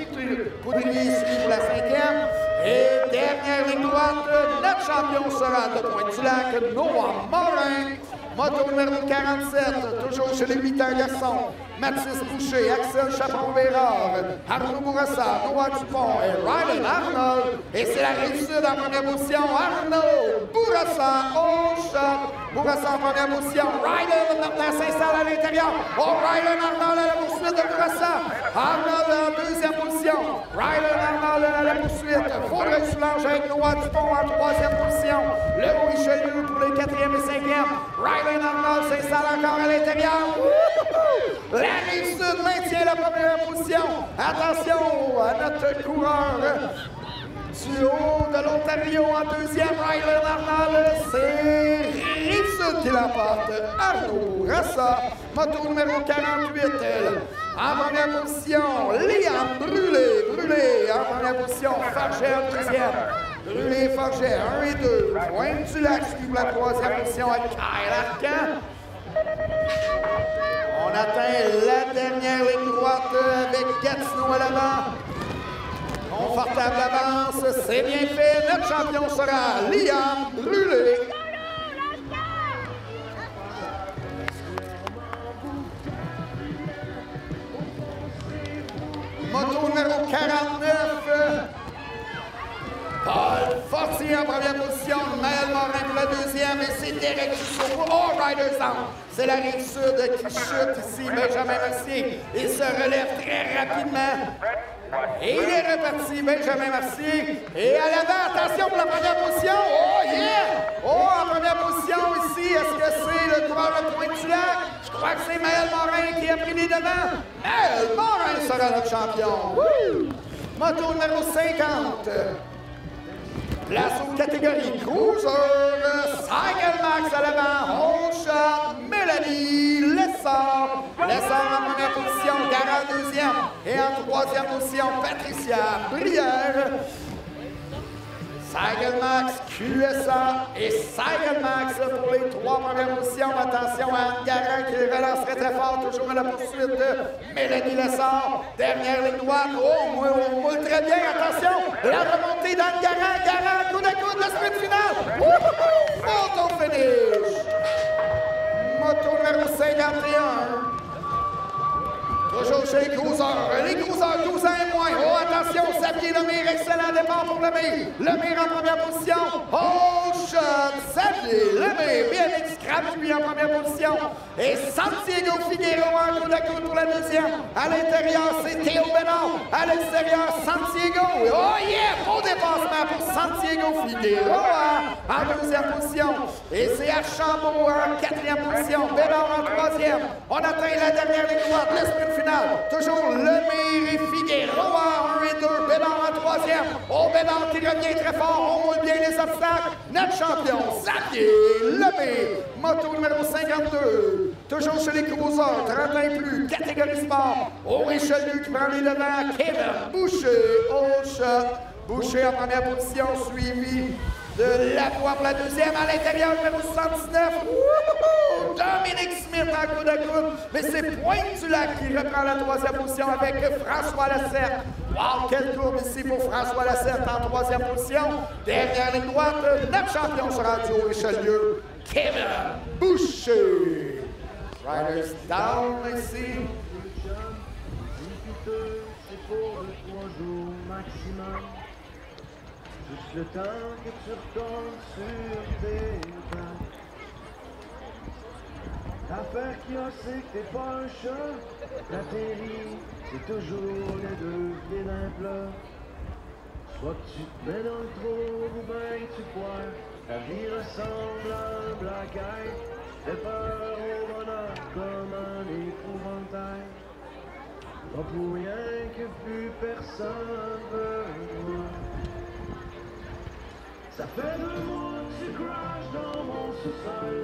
Boudrier suit pour la cinquième. Et dernière ligne droite, notre champion sera de Pointe-du-Lac, Noam Morin. Moto numéro 47, toujours chez les 8 ans garçons. Mathis Boucher, Axel Chaperon-Bérard, Arnaud Bourassa, Noah Dupont et Rylan Arnold. Et c'est la Rive-Sud en première position. Arnaud Bourassa, oh shot. Bourassa en première position. Rylan maintenant s'installe à l'intérieur. Oh, Rylan Arnold à la poursuite de Bourassa. Arnold en deuxième position. Rylan Arnold à la poursuite. Vaudreuil-Soulanges avec Noah Dupont en troisième position. Le Richelieu pour les quatrième et cinquième. Rylan Arnold s'installe encore à l'intérieur. La Rive-Sud maintient la première position. Attention à notre coureur du haut de l'Ontario en deuxième. Rylan Arnold, c'est Rive-Sud qui l'emporte. Arnaud Bourassa, moto numéro 48. En première position, Liam Brûlé en première position. Farget en deuxième. Brûlé, Farget, 1 et 2. Pointe-du-Lac suivent la troisième position avec Kyle Arcan. On atteint la dernière ligne droite avec Gatineau à l'avant. Confortable avance, c'est bien fait. Notre champion sera Liam Brûlé. Moto numéro 49. parti en première position. Maël Morin pour la deuxième. Et c'est Derek Dussault pour All Riders Down. C'est la rive sud qui chute ici. Benjamin Mercier. Il se relève très rapidement. Et il est reparti, Benjamin Mercier. Et à l'avant, attention pour la première position. Oh yeah! Oh, en première position ici, est-ce que c'est le coureur de Pointe-du-Lac? Je crois que c'est Maël Morin qui a pris les devants. Maël Morin sera notre champion. Woo! Moto numéro 50. Place aux catégories Cruiser, Cycle Max à l'avant, Holshot, Mélanie, Lessard. Lessard en première position, Gara en deuxième. Et en troisième position, Patricia Brière. Cycle Max, QSA et Cycle Max pour les trois premières positions. Attention à Gara qui relancerait très fort, toujours à la poursuite de Mélanie Lessard. Dernière ligne droite. Oh, on roule très bien. Attention, la remontée d'Anne Gara. Gara, coup à coude, le sprint final. Photo finish. Moto numéro 51. Toujours chez les Cruisers. Les Cruisers, 12 ans et moins. Oh, attention, Xavier Lemire, excellent départ pour Lemire. Lemire en première position. Oh, shot, Xavier Lemire. Bien avec Scrap, lui en première position. Et Santiago Figueroa en coup de coude pour la deuxième. À l'intérieur, c'est Théo Bénard. À l'extérieur, Santiago. Oh yeah, beau dépassement pour Santiago Figueroa en deuxième position. Et c'est Archambault en quatrième position. Bénard en troisième. On atteint la dernière ligne droite. Le sprint final. Toujours Lemire et Figueroa, 1 et 2. Bénard en troisième. Oh, Bénard qui revient très fort. On roule bien les obstacles. Notre champion, Xavier Lemire. Moto numéro 52. Toujours chez les Cruisers, 30 ans et plus. Catégorie sport. Au Richelieu qui prend les devants. Kevin Boucher. Oh, shot. Boucher en première position, suivi de Lavoie pour la deuxième. À l'intérieur, numéro 79. Wouhou! Dominique Smith en coup de coude. Mais c'est Pointe-du-Lac qui reprend la troisième position avec François Lacerte. Wow, quelle courbe ici pour François Lacerte en troisième position. Dernière ligne droite, notre champion sera rendu au Richelieu, Kevin Boucher. Riders down ici. Juste le temps que tu retournes sur tes pas. L'affaire qu'il y a, c'est que t'es pas un chat. L'atterri, c'est toujours les deux pieds d'un plat. Soit que tu te mets dans le trou ou bien tu poires. La vie ressemble à un black eye. Fais peur au bonheur comme un épouvantail. Pas pour rien que plus personne veut voir. Ça fait 2 mois que tu crashes dans mon sous-sol.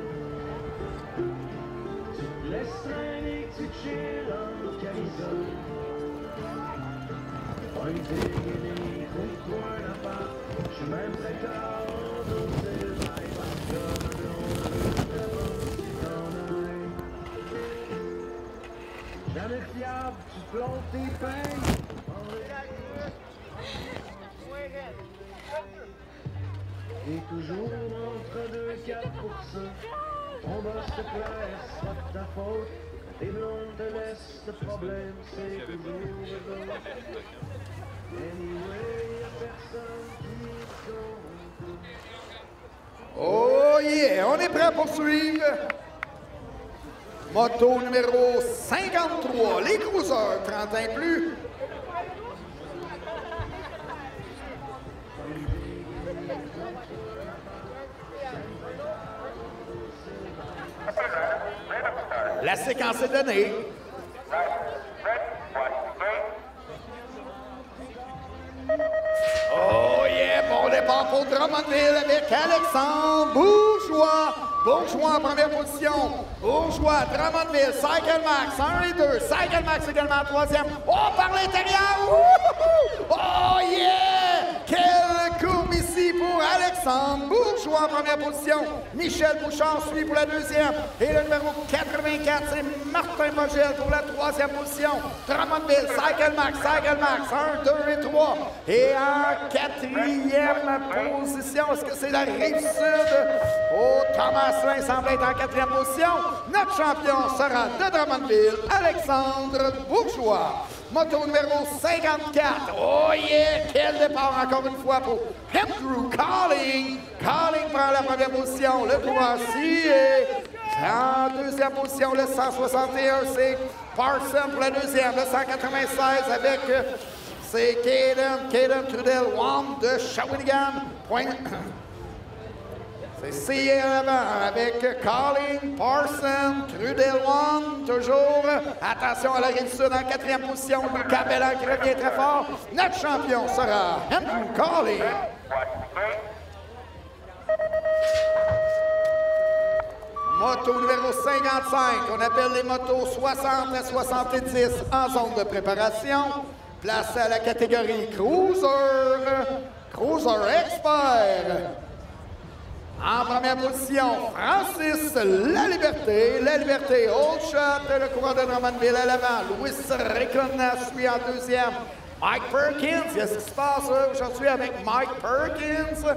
Tu te laisses traîner, que tu chilles en camisole. Pas une dégainé, faut quoi la part. J'suis même très tard, c'est le bail, parce que jamais fiable, tu plantes tes peines. Et toujours entre 2 et 4%. Ton boss te plaît, c'est pas de ta faute. Tes blondes te laissent, le problème c'est toujours le dos. Anyway, y'a personne qui compte. Oh yeah, on est prêt à poursuivre. Moto numéro 53, les Cruisers, 30 ans et plus. La séquence est donnée. Oh yeah, bon départ pour Drummondville avec Alexandre Bourgeois. Bourgeois en première position. Bourgeois, Drummondville, Cycle Max, 1 et 2. Cycle Max également en troisième. Oh, par l'intérieur! Oh yeah! Quelle courbe ici pour Alexandre Bourgeois en première position. Michel Bouchard suit pour la deuxième. Et le numéro 84, c'est Martin Mogel pour la troisième position. Drummondville, Cycle Max, 1, 2 et 3. Et en quatrième position, est-ce que c'est la Rive-Sud? Oh, Thomas Lin semble être en quatrième position. Notre champion sera de Drummondville, Alexandre Bourgeois. Moto numéro 54. Oh yeah! Quel départ encore une fois pour Andrew Calling. Calling prend la première position. Le coureur en deuxième position, le 161, c'est Parson pour la deuxième. Le 196 avec, c'est Caden Trudel-Wand de Shawinigan. C'est CA en avant avec Calling, Parson, Trudel-Wand, toujours. Attention à la rive sud en quatrième position. Lucas Bellan qui revient très fort. Notre champion sera Andrew Calling. Moto numéro 55, on appelle les motos 60 à 70 en zone de préparation. Place à la catégorie Cruiser, Cruiser Expert. En première position, Francis La Liberté, Old Shot, le coureur de Drummondville à l'avant. Louis Reconna suit en deuxième. Mike Perkins, qu'est-ce qui se passe aujourd'hui avec Mike Perkins?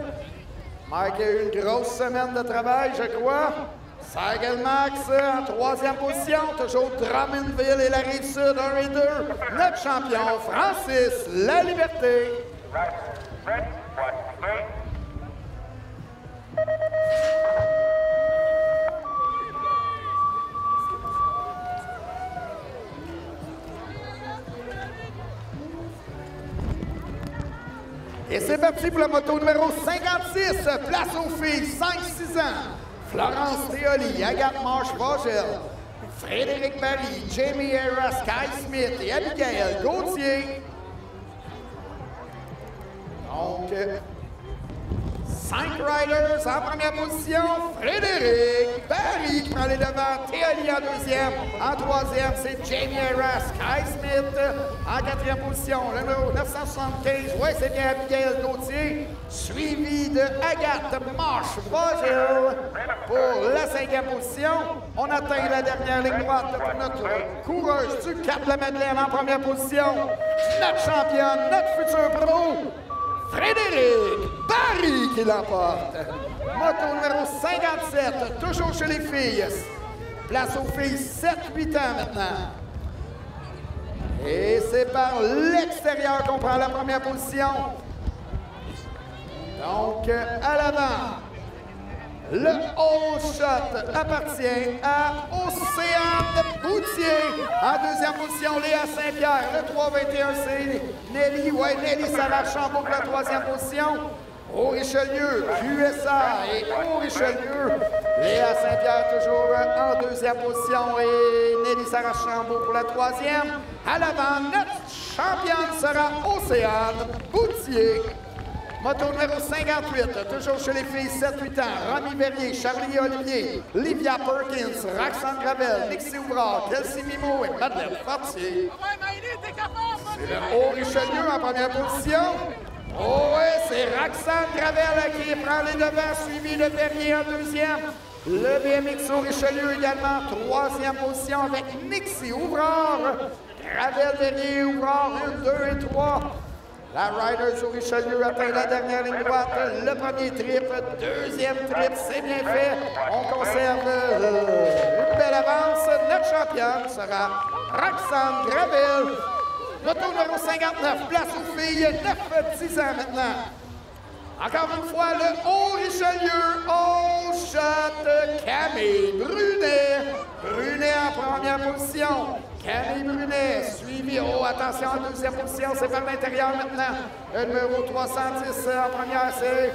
Mike a eu une grosse semaine de travail, je crois. Sergel Max en troisième position, toujours Drummondville et la Rive-Sud, 1 et 2. Notre champion, Francis La Liberté. Et c'est parti pour la moto numéro 56. Place aux filles, 5-6 ans. Florence Théoli, Agathe Marche-Vogel, Frédéric Barry, Jamie Hera, Sky Smith et Abigail Gauthier. Donc, 5 riders en première position. Frédéric Barry qui prend les devants. Théoli en deuxième. En troisième, c'est Jamie Hera, Sky Smith en quatrième position. Le numéro 975, oui, c'est bien Abigail Gauthier. Suivi de Agathe Marche-Vogel pour la cinquième position. On atteint la dernière ligne droite pour notre coureuse du Cap-de-la-Madeleine en première position. Notre championne, notre futur pro, Frédéric Barry qui l'emporte. Moto numéro 57, toujours chez les filles. Place aux filles 7-8 ans maintenant. Et c'est par l'extérieur qu'on prend la première position. Donc, à l'avant, le haut shot appartient à Océane Boutier. En deuxième position, Léa Saint-Pierre. Le 3-21, c'est Nelly. Ouais, Nelly Sarah-Chambault pour la troisième position. Au Richelieu, QSA et au Richelieu. Léa Saint-Pierre toujours en deuxième position et Nelly Sarah-Chambault pour la troisième. À l'avant, notre championne sera Océane Boutier. Moto numéro 58, toujours chez les filles 7-8 ans. Romy Verrier, Charlie Olivier, Livia Perkins, Roxane Gravel, Nixie Ouvrard, Kelsey Mimo et Madeleine Fortier. C'est le Haut-Richelieu en première position. Oh ouais, c'est Roxane Gravel qui prend les devants, suivi de Verrier en deuxième. Le BMX Haut-Richelieu également, troisième position avec Nixie Ouvrard. Gravel, Verrier, Ouvrard, 1, 2 et 3. La Riders au Richelieu atteint la dernière ligne droite. Le premier trip, deuxième trip, c'est bien fait. On conserve une belle avance. Notre championne sera Roxane Gravel. Moto numéro 59, place aux filles, 9-10 ans maintenant. Encore une fois, le Haut-Richelieu, Old Shot, Camille Brunet. Brunet en première position. Camille Brunet, suivi, oh attention, en deuxième position, c'est par l'intérieur maintenant. Le numéro 310 en première, c'est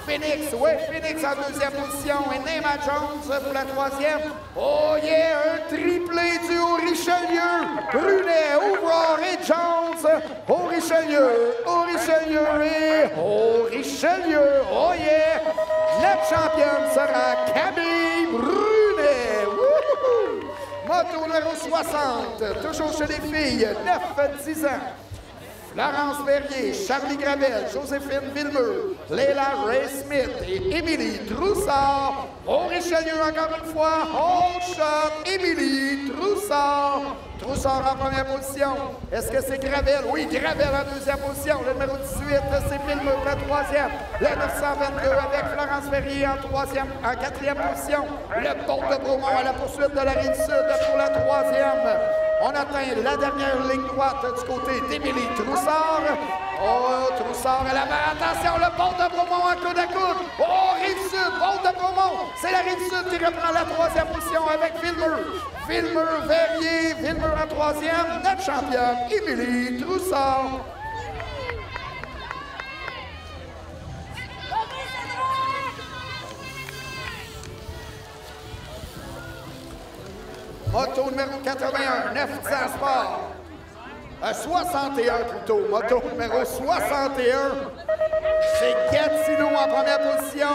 Phoenix. Oui, Phoenix en deuxième position. Et Neymar Jones pour la troisième. Oh yeah, un triplé du Haut-Richelieu. Brunet, Ouvrard et Jones. Haut-Richelieu, Haut-Richelieu et Haut-Richelieu. Oh yeah, notre championne sera Camille Brunet. Wouhou! Moto numéro 60, toujours chez les filles, 9-10 ans. Florence Verrier, Charlie Gravel, Joséphine Villemeux, Léla Ray Smith et Émilie Troussard. Au Richelieu encore une fois, Old Shot, Émilie Troussard. Troussard en première position. Est-ce que c'est Gravel? Oui, Gravel en deuxième position. Le numéro 18, c'est Villemeux pour la troisième. Le 922 avec Florence Verrier en quatrième position. Le Pont de Beaumont à la poursuite de la Rive-Sud pour la troisième. On atteint la dernière ligne droite du côté d'Émilie Troussard. Oh, Troussard à l'avant. Attention, le Bolt de Bromont en coude à coude. Oh, Rive-Sud, Bolt de Bromont. C'est la Rive-Sud qui reprend la troisième position avec Villemur. Villemur, Verrier, Villemur en troisième. Notre championne, Émilie Troussard. Moto numéro 81, 900 Sport. 61 plutôt. Moto numéro 61. C'est Gatineau en première position.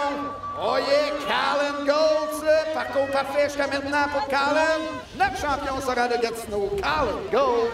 Oh yeah, Callan Golds. Parcours parfait jusqu'à maintenant pour Callan. Notre champion sera de Gatineau, Callan Golds.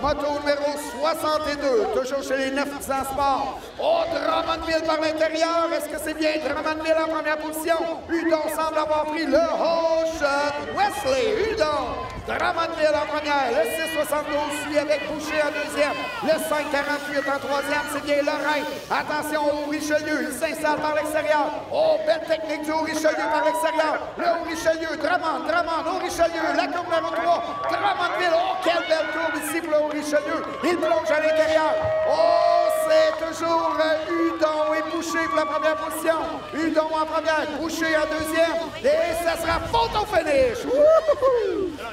Moto numéro 62, toujours chez les 900 Sports. Oh, Drummondville par l'intérieur. Est-ce que c'est bien Drummondville en première position? Hudon semble avoir pris le haut shot. Wesley Hudon. Drummondville en première. Le 6,72 suit avec Boucher en deuxième. Le 5,48 en troisième. C'est bien Lorrain. Attention au Richelieu. Il s'installe par l'extérieur. Oh, belle technique du Richelieu par l'extérieur. Le Richelieu. Drummond au Richelieu. La courbe numéro 3. Drummondville. Oh, quelle belle courbe ici pour le Richelieu. Il plonge à l'intérieur. Oh, c'est toujours Hudon et Boucher pour la première position. Hudon en première, Boucher en deuxième. Et ça sera photo finish.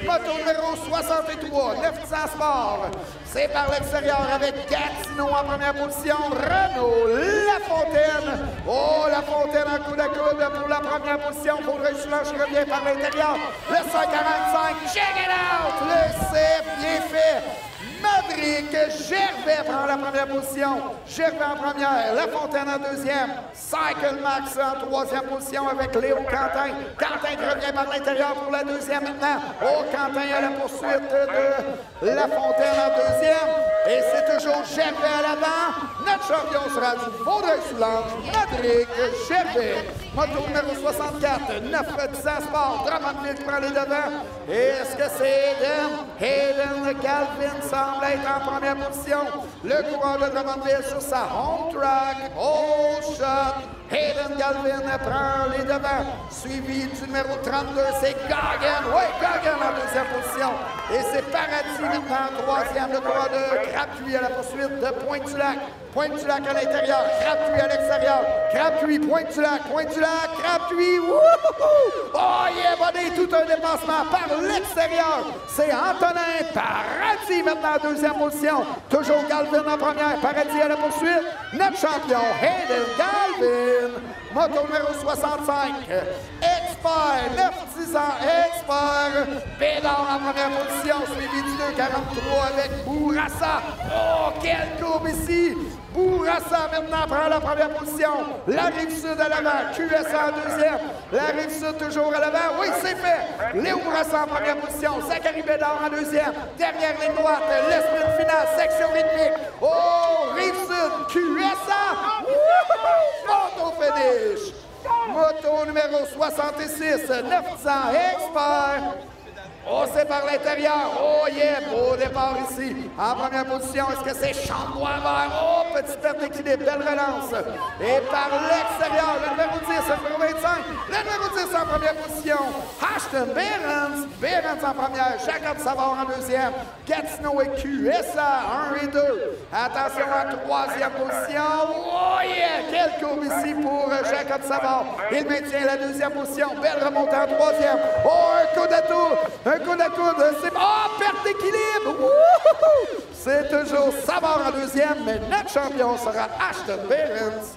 Moto numéro 63, 900 Sport. C'est par l'extérieur avec Gatineau en première position. Renaud Lafontaine. Oh, Lafontaine en coude à coude pour la première position. Faudrait-Soulanges qui revient par l'intérieur. Le 145, check it out. Le C, bien fait. Maverick Gervais prend la première position. Gervais en première, Lafontaine en deuxième. Cycle Max en troisième position avec Léo Quentin. Quentin qui revient par l'intérieur pour la deuxième maintenant. Oh, Quentin à la poursuite de Lafontaine en deuxième. Et c'est toujours Gervais à l'avant. Notre champion sera du Vaudreuil-Soulanges, Maverick Gervais. Moto numéro 64, 900 Sport. Drummondville prend les devants. Est-ce que c'est Hayden Galvin semble être en première position. Le coureur de Drummondville sur sa home track. Oh shot. Hayden Galvin prend les devants. Suivi du numéro 32, c'est Gagan. Oui, Gagan en deuxième position. Et c'est Paradis maintenant en troisième. Le coureur de Crabtree à la poursuite de Pointe-du-Lac. Pointe-du-Lac à l'intérieur, Crabtree à l'extérieur. Crabtree, Pointe-du-Lac, Crabtree. Wouhou! Oh yeah, buddy, tout un dépassement par l'extérieur. C'est Antonin Paradis maintenant en deuxième position. Toujours Galvin en première, Paradis à la poursuite. Notre champion, Hayden Galvin. Moto numéro 65, Expert, 9-10 ans, Expert. Bédard en première position, suivi du 2,43 avec Bourassa. Oh, quelle courbe ici! Bourassa maintenant prend la première position. La Rive-Sud à l'avant. QSA en deuxième. La Rive-Sud toujours à l'avant. Oui, c'est fait. Léo Bourassa en première position. Zachary Bédard en deuxième. Dernière ligne droite. L'esprint final. Section rythmique. Oh, Rive-Sud. QSA. Photo finish. Moto numéro 66. 900 Expert. Oh, c'est par l'intérieur. Oh, yeah, beau départ ici. En première position, est-ce que c'est Chambois-Vert? Oh, petite perte d'équilibre, belle relance. Et par l'extérieur, le numéro 10, le numéro 25. Le numéro 10 en première position. Ashton Behrens en première. Jacob Savard en deuxième. Gatineau et QSA, 1 et 2. Attention à troisième position. Oh, yeah, quelle courbe ici pour Jacob Savard. Il maintient la deuxième position. Belle remontée en troisième. Oh, un coup d'atout. Un coude à coude, c'est... Oh, perte d'équilibre! C'est toujours Savard en deuxième, mais notre champion sera Ashton Behrens.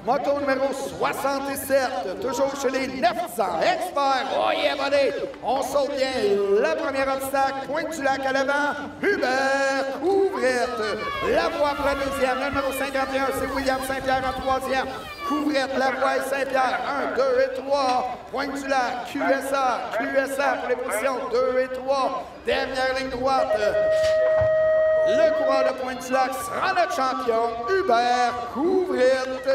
Moto numéro 77, toujours chez les 900 Experts. Oh yeah, buddy! On saute bien le premier obstacle, Pointe-du-Lac à l'avant, Hubert Couvrette. La voie pour la deuxième, le numéro 51, c'est William Saint-Pierre en troisième. Couvrette, Lavoie et Saint-Pierre, 1, 2 et 3. Pointe-du-Lac, QSA pour les positions 2 et 3. Dernière ligne droite. Le coureur de Pointe-du-Lac sera notre champion, Hubert Couvrette.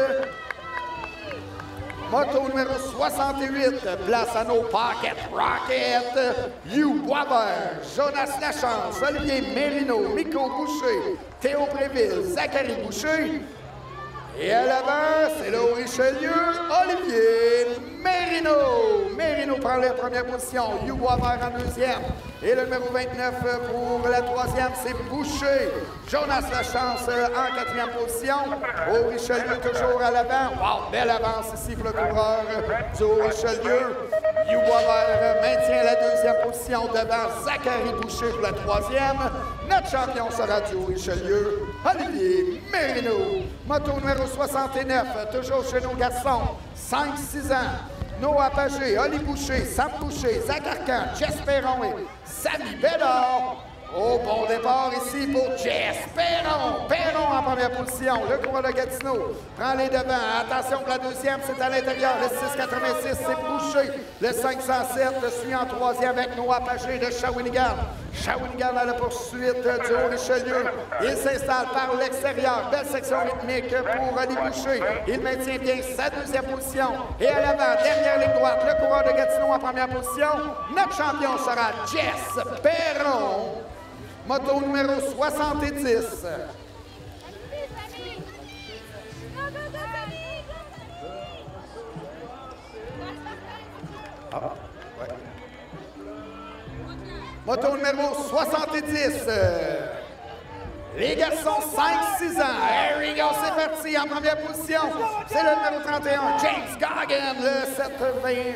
Moto numéro 68, place à nos Pocket Rockets. Hugh Boisvert, Jonas Lachance, Olivier Mérino, Miko Boucher, Théo Préville, Zachary Boucher. Et à l'avant, c'est le Richelieu, Olivier Mérino. Mérino prend la première position, Hugo Havert en deuxième. Et le numéro 29 pour la troisième, c'est Boucher. Jonas Lachance en quatrième position. Au Richelieu, toujours à l'avant. Wow, belle avance ici pour le coureur du Richelieu. Hugo Havert maintient la deuxième position devant Zachary Boucher pour la troisième. Notre champion sera du Richelieu, Olivier Mérino. Moto numéro 69, toujours chez nos garçons, 5-6 ans. Noah Pagé, Oli Boucher, Sam Boucher, Zach Arcan, Jess Perron et Samy Bédard. Au bon départ ici pour Jess Perron. Perron en première position. Le coureur de Gatineau prend les devants. Attention pour la deuxième, c'est à l'intérieur. Le 686, c'est Boucher. Le 507 suit en troisième avec Noah Pagé de Shawinigan. Shawinigan à la poursuite du Haut-Richelieu. Il s'installe par l'extérieur. Belle section rythmique pour Oli Boucher. Il maintient bien sa deuxième position. Et à l'avant, dernière ligne droite, le coureur de Gatineau en première position. Notre champion sera Jess Perron. Moto numéro 70. Moto numéro 70. Les garçons, 5-6 ans. Here we go, c'est parti en première position. C'est le numéro 31, James Goggin, le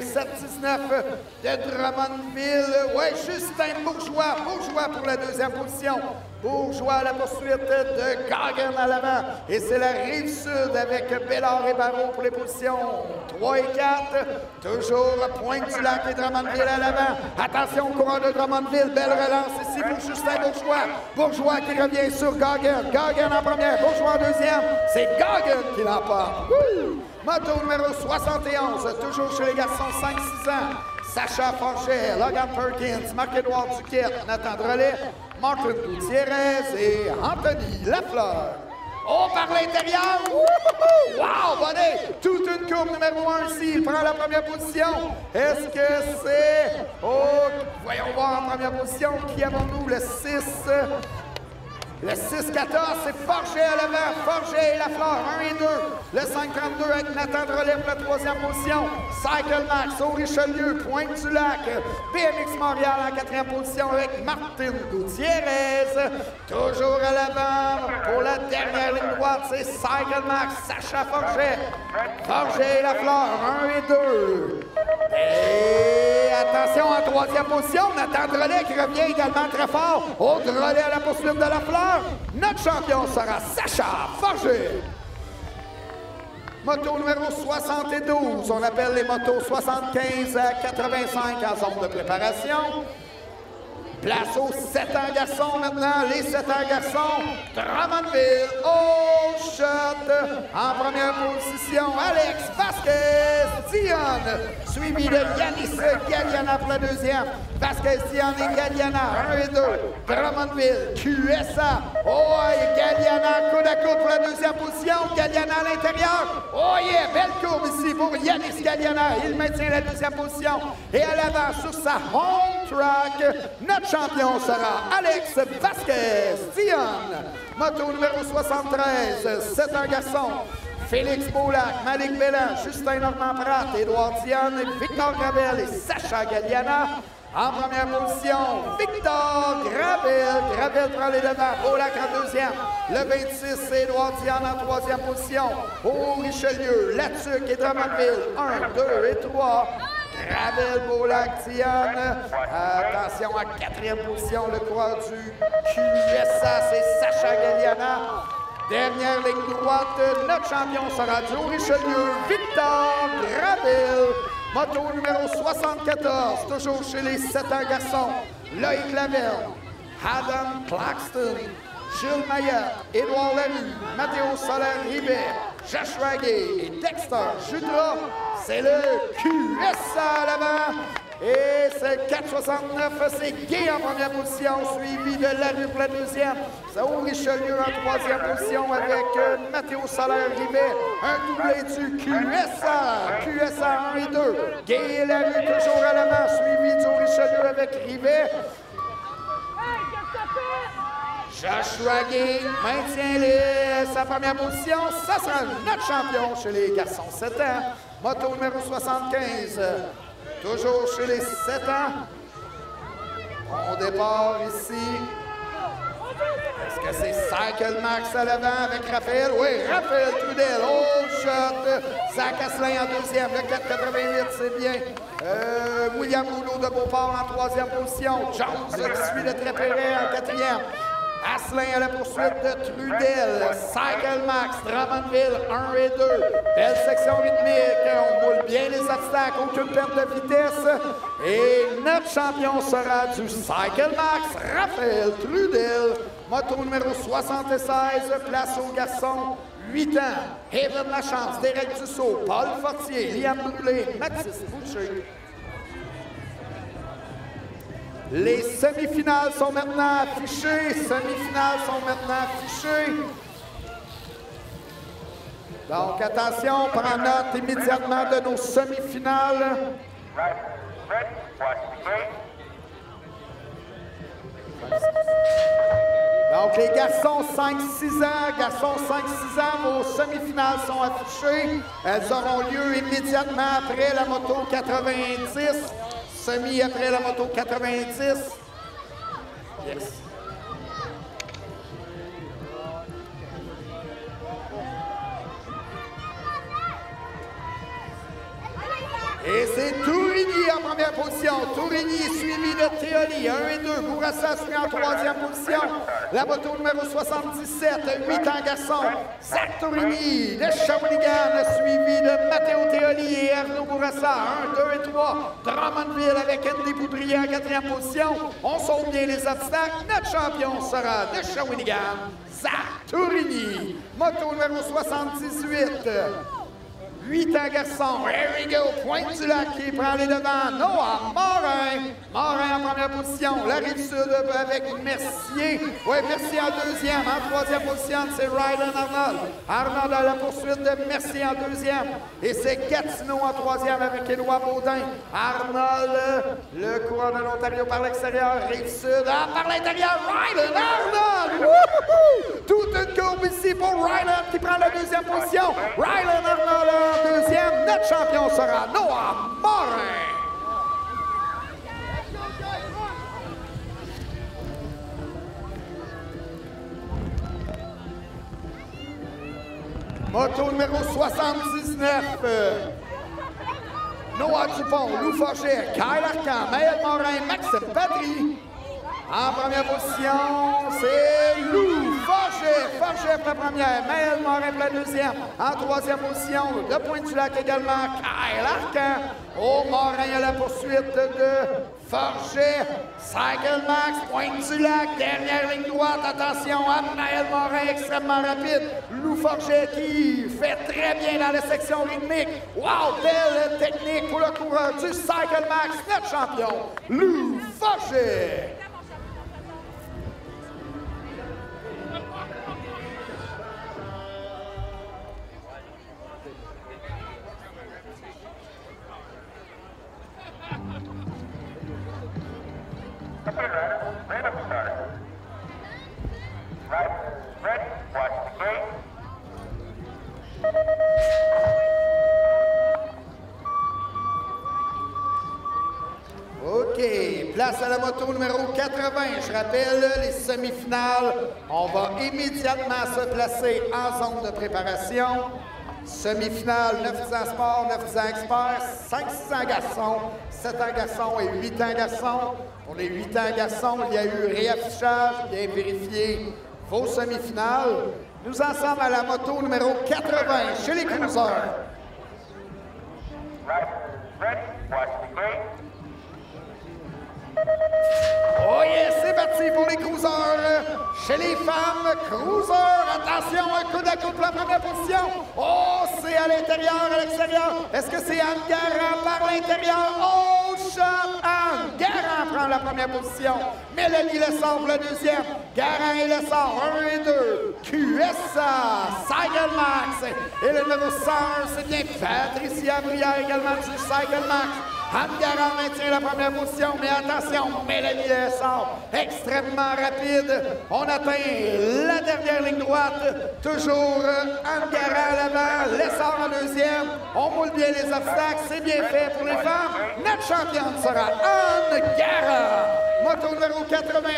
7-19 de Drummondville. Oui, Justin Bourgeois. Bourgeois pour la deuxième position. Bourgeois à la poursuite de Goggin à l'avant. Et c'est la Rive-Sud avec Bellard et Barreau pour les positions 3 et 4. Toujours Pointe-du-Lac et Drummondville à l'avant. Attention au coureur de Drummondville. Belle relance ici pour Justin Bourgeois. Bourgeois qui revient sur Goggin. Goggin en première, Bourgeois en deuxième. C'est Goggin qui l'emporte. Moto numéro 71, toujours chez les garçons 5-6 ans. Sacha Forget, Logan Perkins, Marc-Édouard Duquette, Nathan Drolet, Martin Gutiérrez et Anthony Lafleur. Oh, par l'intérieur! Wow, bonnet! Toute une courbe numéro 1 ici. Il prend la première position. Est-ce que c'est... Oh, voyons voir en première position. Qui avons-nous? Le 6... Le 6-14, c'est Forget à l'avant. Forget et Lafleur, 1 et 2. Le 5-32 avec Nathan Drolet pour la troisième position. Cycle Max au Richelieu, Pointe-du-Lac. BMX Montréal en quatrième position avec Martin Gutiérrez. Toujours à l'avant pour la dernière ligne droite, c'est Cycle Max, Sacha Forget. Forget et Lafleur, 1 et 2. Et attention en troisième position, Nathan Drolet qui revient également très fort. Au Drolet à la poursuite de Lafleur. Notre champion sera Sacha Forget. Moto numéro 72, on appelle les motos 75 à 85 en zone de préparation. Place aux 7 ans garçons maintenant, les 7 ans garçons. Drummondville, au shot. En première position, Alex Vasquez-Dion. Suivi de Yanis Galliana pour la deuxième. Vasquez-Dion et Galliana, 1 et 2. Drummondville, QSA. Oh, et Galliana coude à coude pour la deuxième position. Galliana à l'intérieur. Oh yeah, belle courbe ici pour Yanis Galliana. Il maintient la deuxième position. Et à l'avant, sur sa home track, notre champion sera Alex Vasquez-Dion. Moto numéro 73, 7 ans garçon. Félix Beaulac, Malik Bellan, Justin Normand-Pratt, Édouard Diane, Victor Gravel et Sacha Galliana. En première position, Victor Gravel. Gravel prend les devants. Beaulac en deuxième. Le 26, c'est Édouard Diane en troisième position. Au Richelieu, Latuc et Drummondville. 1, 2 et 3. Gravel, Beaulac, Diane. Attention à quatrième position, le coureur du QSA, c'est Sacha Galliana. Dernière ligne droite, notre champion sera du Richelieu, Victor Gravel. Moto numéro 74, toujours chez les 7 ans garçons. Loïc Laverne, Adam Claxton, Jules Maillat, Édouard Larue, Mathéo Soler-Rivet, Joshua Gay et Dexter Judra. C'est le QSA à l'avant. Et c'est 4,69, c'est Gay en première position, suivi de Larue pour la deuxième. C'est au Richelieu en troisième position avec Mathéo Soler-Rivet. Un doublé du QSA. QSA 1 et 2. Gay et Larue toujours à l'avant, suivi du Richelieu avec Rivet. Joshua Gay maintient sa première position. Ça sera notre champion chez les garçons 7 ans. Moto numéro 75. Toujours chez les 7 ans. Bon départ ici. Est-ce que c'est Cycle Max à l'avant avec Raphaël? Oui, Raphaël Trudel. Oh, shot. Zach Asselin en deuxième. Le 4,88, c'est bien. William Rouleau de Beauport en troisième position. Jones qui suit de très près en quatrième. Asselin à la poursuite de Trudel. Cycle Max, Drummondville 1 et 2. Belle section rythmique. On moule bien les obstacles. Aucune perte de vitesse. Et notre champion sera du Cycle Max, Raphaël Trudel. Moto numéro 76, place aux garçons 8 ans. Haven Lachance, Derek Dussault, Paul Fortier, Liam Brûlé, Mathis Boucher. Les semi-finales sont maintenant affichées. Donc, attention, prends note immédiatement de nos semi-finales. Donc, les garçons 5-6 ans, vos semi-finales sont affichées. Elles auront lieu immédiatement après la moto 90. Semi après la moto 90. Yes. Et c'est Tourigny en première position. Tourigny suivi de Théoli, 1 et 2. Bourassa suit en troisième position. La moto numéro 77, 8 ans garçon. Zach Tourigny de Shawinigan, suivi de Matteo Théoli et Arnaud Bourassa, 1, 2 et 3. Drummondville avec Andy Boudrier en quatrième position. On sauve bien les obstacles. Notre champion sera de Shawinigan, Zach Tourigny. Moto numéro 78. 8 ans garçon, here we go, Pointe-du-Lac qui prend les devants, Noah Morin en première position, la Rive-Sud avec Mercier, oui, Mercier en deuxième, en troisième position, c'est Rylan Arnold à la poursuite de Mercier en deuxième, et c'est Gatineau en troisième avec Éloi Baudin, Arnold, le coureur de l'Ontario par l'extérieur, Rive-Sud, par l'intérieur, Rylan Arnold, wouhou! Toute une courbe ici pour Rylan qui prend la deuxième position, Rylan Arnold deuxième, notre champion sera Noah Morin. Moto numéro 79. Noah Dupont, Lou Forget, Kyle Arcan, Maël Morin, Maxime Patry. En première position, c'est Lou Forget. Forget pour la première, Maël Morin pour la deuxième. En troisième position, de Pointe-du-Lac également, Kyle Arcan. Au Morin à la poursuite de Forget. Cycle Max, Pointe-du-Lac, dernière ligne droite. Attention à Maël Morin, extrêmement rapide. Lou Forget qui fait très bien dans la section rythmique. Wow, belle technique pour le coureur du Cycle Max, notre champion, Lou Forget. OK, place à la moto numéro 80. Je rappelle, les semi-finales, on va immédiatement se placer en zone de préparation. Semi-finale, 9 ans sport, 9 ans expert, 5-6 ans garçons, 7 ans garçons et 8 ans garçons. Pour les 8 ans garçons, il y a eu réaffichage, bien vérifié vos semi-finales. Nous en sommes à la moto numéro 80 chez les cruisers. Oh yes, c'est parti pour les cruisers. Chez les femmes, cruisers, attention, un coup d'à-coup pour la première position. Oh, c'est à l'intérieur, à l'extérieur. Est-ce que c'est Anne Garant par l'intérieur? Oh, shot, Anne Garant prend la première position. Mélanie Lessard pour la deuxième. Garant et Lessard, 1 et 2. QSA, Cycle Max. Et le numéro 101, c'est bien Patricia Brière également du Cycle Max. Angara maintient la première position, mais attention, Mélanie Lessard, extrêmement rapide. On atteint la dernière ligne droite. Toujours Angara à l'avant, Lessard en deuxième. On moule bien les obstacles, c'est bien fait pour les femmes. Notre championne sera Angara, moto numéro 81.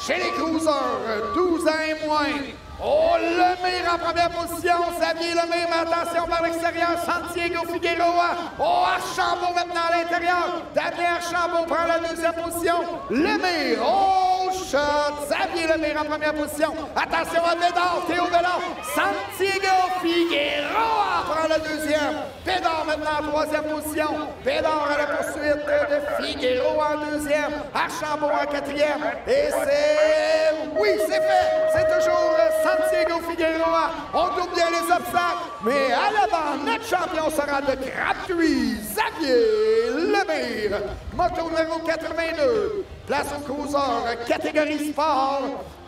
Chez les cruisers, 12 ans et moins. Oh, Lemire en première position, Xavier Lemire, mais attention par l'extérieur, Santiago Figueroa. Oh, Archambault maintenant à l'intérieur. Damien Archambault prend la deuxième position. Lemire, oh, shot. Xavier Lemire en première position. Attention à Bédard, Théo Bédard. Santiago Figueroa prend la deuxième. Bédard maintenant en troisième position. Bédard à la poursuite de Figueroa en deuxième. Archambault en quatrième. Et c'est... Oui, c'est fait. C'est toujours Santiago Figueroa. On double bien les obstacles. Mais à l'avant, notre champion sera de gratuit. Xavier Lemire. Moto numéro 82. Place au cruiser, catégorie sport.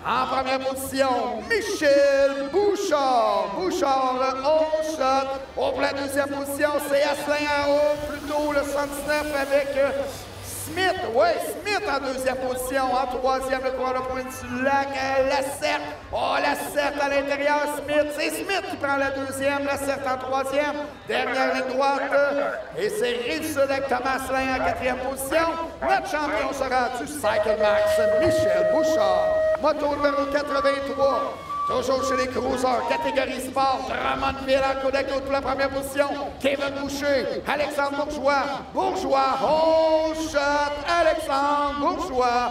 En première position, Michel Bouchard. Bouchard, au shot. Pour la deuxième position, c'est Asselin en haut. Plutôt le 79 avec Smith. Oui, Smith en deuxième position. En troisième, le croix de pointe du lac. La 7. Oh, la 7 à l'intérieur. Smith. C'est Smith qui prend la deuxième. La 7 en troisième. Dernière ligne droite. Et c'est Rive-Sud avec Thomas Asselin en quatrième position. Notre champion sera du Cycle Max, Michel Bouchard. Moto numéro 83. Toujours chez les cruisers, catégorie sport, Drummondville en coude à coude pour la première position. Kevin Boucher, Alexandre Bourgeois. Bourgeois, oh shot, Alexandre Bourgeois.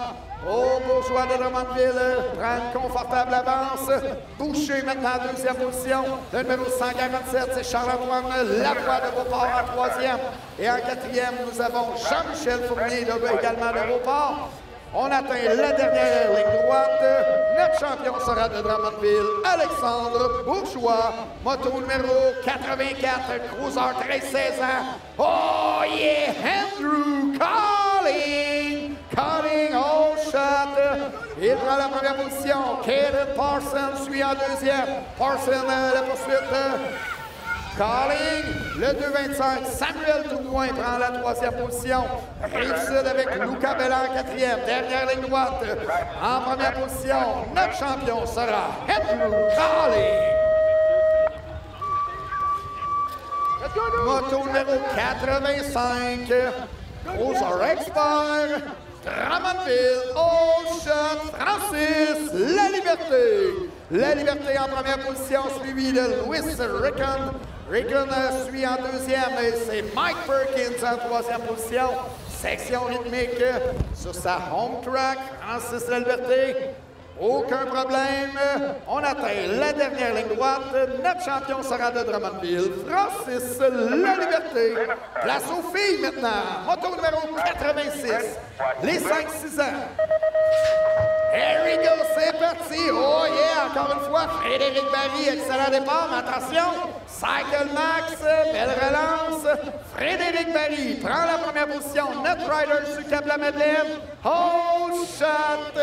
Oh, Bourgeois de Drummondville prend une confortable avance. Boucher maintenant en deuxième position. Le numéro 147, c'est Charles-Antoine Lavoie de Beauport en troisième. Et en quatrième, nous avons Jean-Michel Fournier également de Beauport. On atteint la dernière ligne droite. Notre champion sera de Drummondville, Alexandre Bourgeois. Moto numéro 84, cruiser 13-16 ans. Oh yeah, Andrew Calling. Calling, oh shot. Il prend la première position. Caden Parsons suit en deuxième. Parsons la poursuite. Calling, le 2,25. Samuel Tournoin prend la troisième position. Rive-Sud avec Luca Bella en quatrième. Dernière ligne droite. En première position, notre champion sera Andrew Calling. Moto numéro 85. Cruiser Expert. Drummondville, Ocean, Francis, La Liberté. La Liberté en première position, suivi de Louis Rickon. Rickon suit en deuxième et c'est Mike Perkins en troisième position. Section rythmique sur sa home track. Francis La Liberté. Aucun problème. On atteint la dernière ligne droite. Notre champion sera de Drummondville, Francis La Liberté. Place aux filles maintenant. Moto numéro 86. Les 5-6 ans. Here we go, c'est parti. Oh yeah, encore une fois, Frédéric Barry, excellent départ, mais attention. Cycle Max, belle relance. Frédéric Barry prend la première position. Notre rider sur Cap la Madeleine. Oh shot.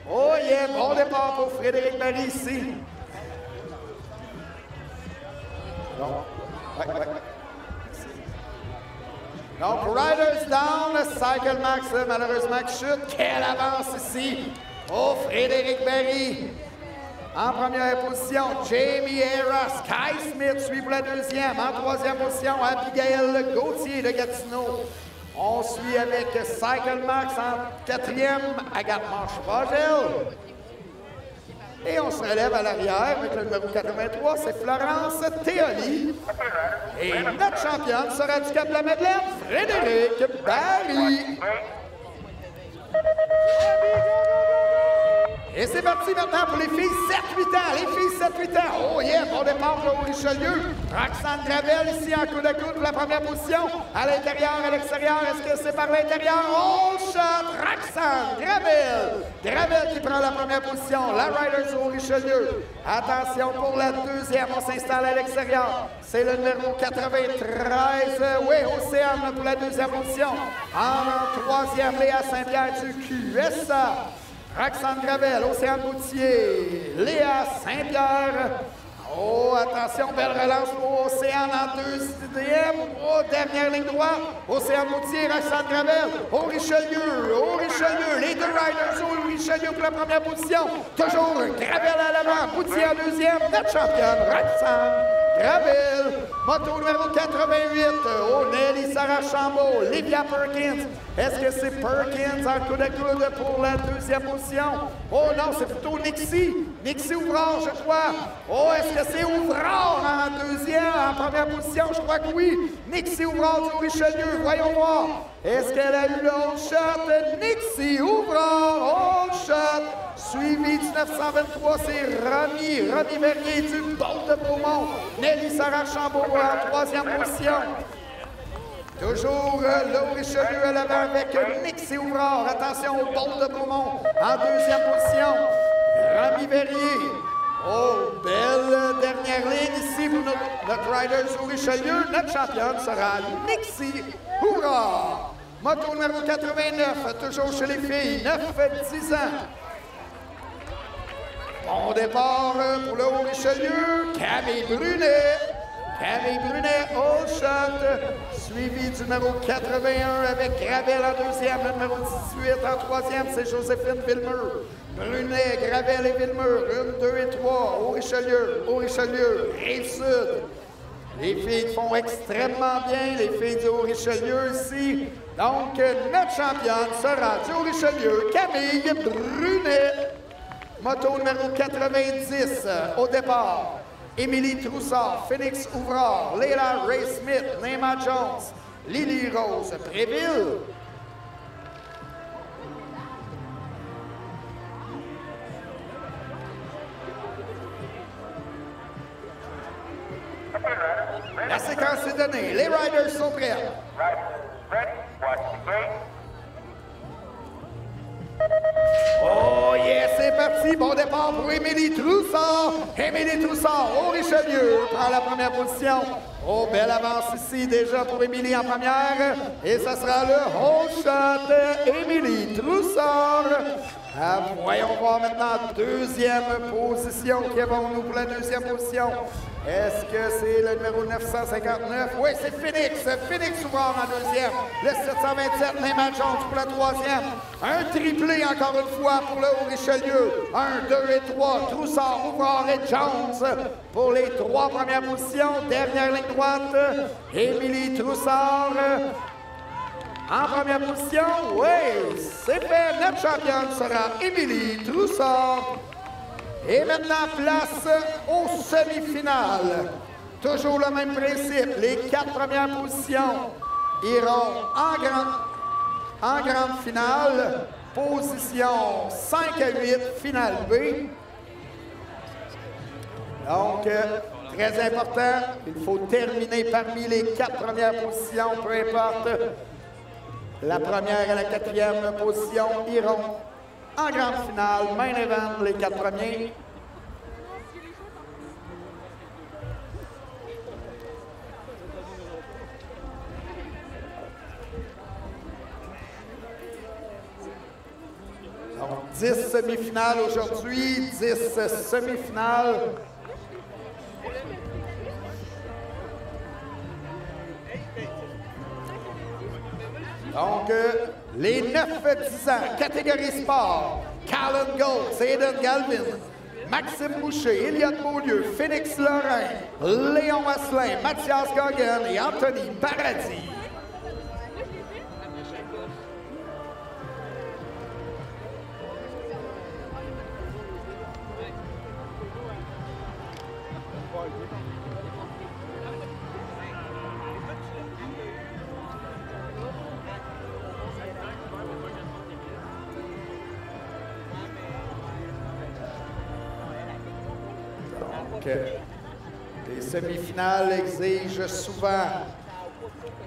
Oh yeah, bon départ pour Frédéric Barry ici. Non. Ouais. Donc, Riders down, Cycle Max, malheureusement, qui chute. Quelle avance ici. Oh, Frédéric Barry. En première position, Jamie Harris. Kai Smith suit pour la deuxième. En troisième position, Abigail Gauthier de Gatineau. On suit avec Cycle Max en quatrième, Agathe Manche-Pagel. Et on se relève à l'arrière avec le numéro 83, c'est Florence Théoli. Et notre championne sera du Cap de la Madeleine, Frédéric Barry. Et c'est parti maintenant pour les filles 7-8 ans. Les filles 7-8 ans. Oh yeah, bon départ pour Richelieu. Roxane Gravel ici en coude à coude pour la première position. À l'intérieur, à l'extérieur. Est-ce que c'est par l'intérieur? Oh shot! Roxane Gravel. Gravel qui prend la première position. La Riders au Richelieu. Attention pour la deuxième. On s'installe à l'extérieur. C'est le numéro 93. Oui, Océane pour la deuxième position. En troisième, Léa Saint-Pierre du QSA. Roxane Gravel, Océane Gauthier, Léa Saint-Pierre. Oh, attention, belle relance pour Océane en deuxième. Oh, dernière ligne droite. Océane Moutier, Roxane Gravel. Au Richelieu. Les deux riders au Richelieu pour la première position. Toujours Gravel à l'avant. Moutier en deuxième. Notre championne, Roxane Gravel. Moto numéro 88. Oh, Nelly Sarah Chambault. Livia Perkins. Est-ce que c'est Perkins en coude à coude pour la deuxième position? Oh non, c'est plutôt Nixie. Nixie Ouvrard, je crois. Oh, est-ce que c'est Ouvrard en deuxième, en première position? Je crois que oui. Nixie Ouvrard du Richelieu. Voyons voir. Est-ce qu'elle a eu le hold shot? Nixie Ouvrard, hold shot. Suivi du 923, c'est Romy Verrier du Bolt de Beaumont. Nelly Sarah Chambault en troisième position. Toujours le Richelieu à l'avant avec Nixie Ouvrard. Attention au Bolt de Beaumont en deuxième position. Romy Verrier. Oh, belle dernière ligne ici pour notre Riders au Richelieu. Notre championne sera Nixie Ouvrard. Moto numéro 89, toujours chez les filles, 9-10 ans. Bon départ pour le Haut-Richelieu, Camille Brunet. Camille Brunet, all shot, suivi du numéro 81 avec Gravel en deuxième, le numéro 18 en troisième, c'est Joséphine Villemur. Brunet, Gravel et Villemur, 1, 2 et 3, Haut-Richelieu, Rive-Sud. Les filles font extrêmement bien, les filles du Haut-Richelieu ici. Donc, notre championne sera du Haut-Richelieu, Camille Brunet. Moto numéro 90 au départ. Émilie Troussard, Phoenix Ouvrard, Leila Ray Smith, Neymar Jones, Lily Rose Préville. La séquence est donnée. Les riders sont prêts. Oh yes, c'est parti. Bon départ pour Émilie Troussard. Émilie Troussard au Richelieu prend la première position. Oh, belle avance ici déjà pour Émilie en première. Et ça sera le hold shot Émilie Troussard. Voyons voir maintenant deuxième position. Qui avons-nous pour la deuxième position? Est-ce que c'est le numéro 959? Oui, c'est Phoenix. Phoenix Ouvrard en deuxième. Le 727, Neymar Jones pour la troisième. Un triplé encore une fois pour le Haut-Richelieu. 1, 2 et 3. Troussard, Ouvrard et Jones pour les trois premières positions. Dernière ligne droite. Émilie Troussard. En première position, oui, c'est fait. Notre championne sera Émilie Troussard. Et maintenant, place aux semi-finales. Toujours le même principe. Les quatre premières positions iront en grande finale. Position 5 à 8, finale B. Donc, très important, il faut terminer parmi les quatre premières positions, peu importe. La première et la quatrième position iront en grande finale, main event, les quatre premiers. Donc, 10 semi-finales aujourd'hui, 10 semi-finales. Donc, les 9-10 ans, catégorie sport, Callan Gold, Aidan Galvin, Maxime Boucher, Eliott Beaulieu, Phoenix Lorrain, Léon Asselin, Mathias Gauguin et Anthony Paradis. Les semi-finales exigent souvent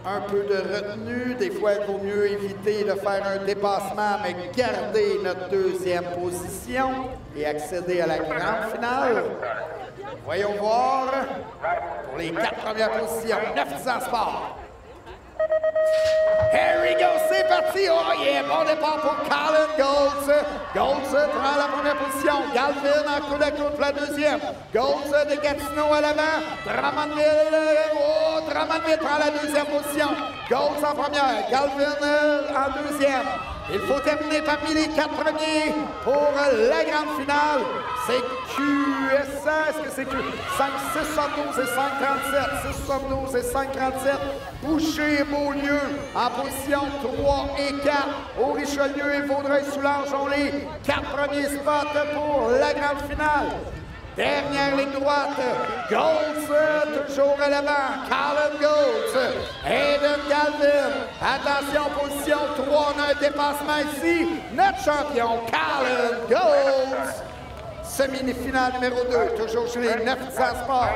un peu de retenue. Des fois, il vaut mieux éviter de faire un dépassement, mais garder notre deuxième position et accéder à la grande finale. Voyons voir pour les quatre premières positions. 9-10 ans sport. Here we go, c'est parti! Oh yeah, bon départ pour Colin Goltz. Goltz prend la première position. Galvin en coude à coude pour la deuxième. Goltz de Gatineau à l'avant. Drummondville prend la deuxième position. Goltz en première, Galvin en deuxième. Il faut terminer parmi les 4 premiers pour la grande finale. C'est QSA, est-ce que c'est Q? 672 et 537. 672 et 537. Boucher et Beaulieu en position 3 et 4. Au Richelieu et Vaudreuil-Soulanges ont les 4 premiers spots pour la grande finale. Dernière ligne droite, Goltz toujours à l'avant, Colin Goltz, Aidan Galvin, attention, position 3, on a un dépassement ici, notre champion, Colin Goltz, semi-finale numéro 2, toujours chez les 9 Sport.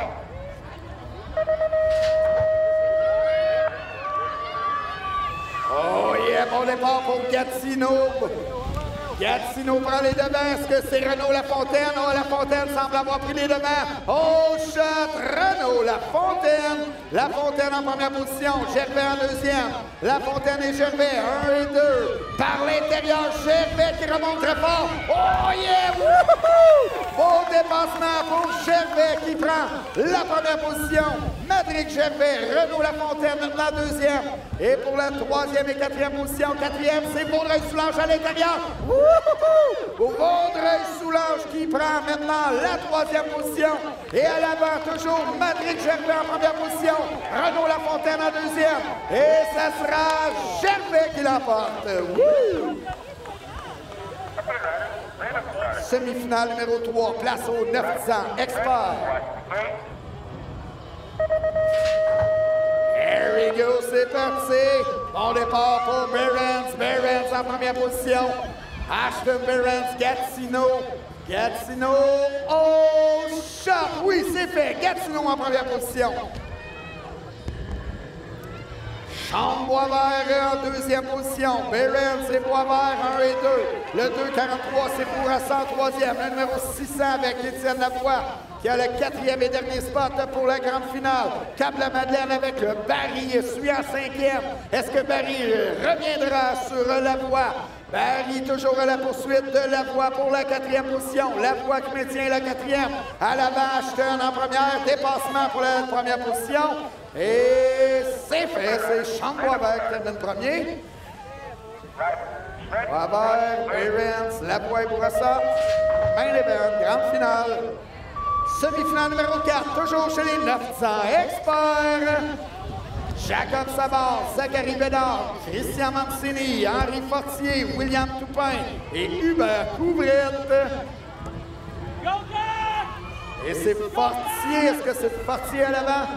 Oh yeah, bon départ pour Gatineau. Gatineau prend les devants. Est-ce que c'est Renaud Lafontaine? Oh, Lafontaine semble avoir pris les devants. Oh, shot! Renaud Lafontaine. Lafontaine en première position. Gervais en deuxième. Lafontaine et Gervais, 1 et 2. Par l'intérieur, Gervais qui remonte très fort. Oh, yeah! Wouhou! Beau dépassement pour Gervais qui prend la première position. Madric Gervais, Renaud Lafontaine maintenant deuxième. Et pour la troisième et quatrième position, quatrième, c'est Vaudreuil-Soulanges à l'intérieur. Vaudreuil-Soulanges qui prend maintenant la troisième position. Et à l'avant, toujours Madric Gervais en première position. Renaud Lafontaine en deuxième. Et ça sera Gervais qui l'emporte. Semi-finale numéro 3, place aux 900, expert. Here we go, c'est parti. Bon départ pour Behrens. Behrens en première position. Ashton Behrens, Gatineau. Gatineau, oh, shot! Oui, c'est fait. Gatineau en première position. Chambre Boisvert en deuxième position. Behrens et Boisvert 1 et 2. Le 2,43, c'est Bourassa en troisième. Le numéro 600 avec Étienne Lavoie qui a le quatrième et dernier spot pour la grande finale. Cap-la-Madeleine avec le Barry suit en cinquième. Est-ce que Barry reviendra sur Lavoie? Barry toujours à la poursuite de Lavoie pour la quatrième position. Lavoie qui maintient la quatrième. À l'avant, Ashton en première. Dépassement pour la première position. Et c'est fait. C'est Chambre-Boisvert qui termine premier. Boisvert, Behrens, Lavoie et Bourassa. Main event, grande finale. Semi-finale numéro 4, toujours chez les 900 experts. Jacob Savard, Zachary Bédard, Christian Mancini, Henri Fortier, William Toupin et Hubert Couvrette. Et c'est Fortier, est-ce que c'est Fortier à l'avant?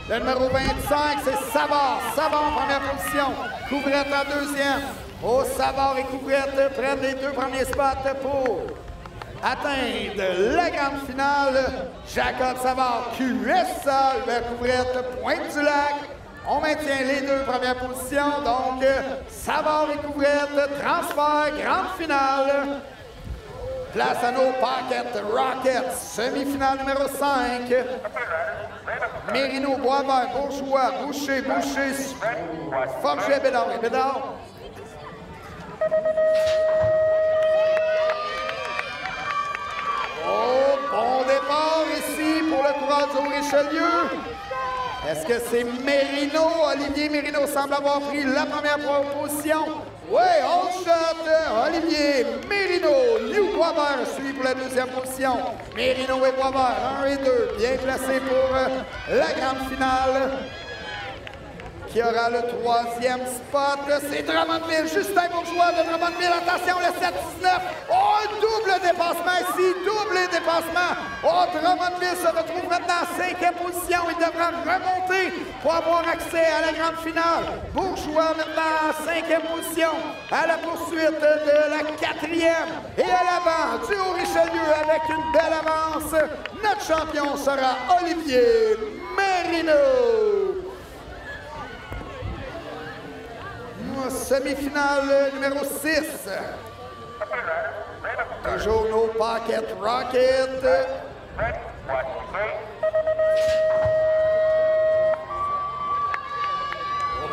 Le numéro 25, c'est Savard. Savard en première position, Couvrette en deuxième. Oh, Savard et Couvrette prennent les 2 premiers spots pour atteindre la grande finale. Jacob Savard, QSA, Hubert Couvrette, Pointe-du-Lac. On maintient les 2 premières positions, donc Savard et Couvrette, transfert, grande finale. Place à nos Pocket Rockets, semi-finale numéro 5. Mérino, Boisvert, Bourgeois, Boucher, Forget, Bédard et Bédard. Oh, bon départ ici pour le coureur du Richelieu. Est-ce que c'est Mérino? Olivier Mérino semble avoir pris la première position. Oui, on shot. Olivier Mérino. New Boisvert suit pour la deuxième position. Mérino et Boisvert, 1 et 2. Bien placés pour la grande finale. Qui aura le 3e spot. C'est Drummondville, Justin Bourgeois de Drummondville. Attention, le 7-19. Oh, un double dépassement ici, double dépassement. Oh, Drummondville se retrouve maintenant en 5e position. Il devra remonter pour avoir accès à la grande finale. Bourgeois maintenant en 5e position à la poursuite de la 4e. Et à l'avant, du Haut-Richelieu avec une belle avance. Notre champion sera Olivier Mérino. Semi-finale numéro 6. Toujours nos Pocket Rockets.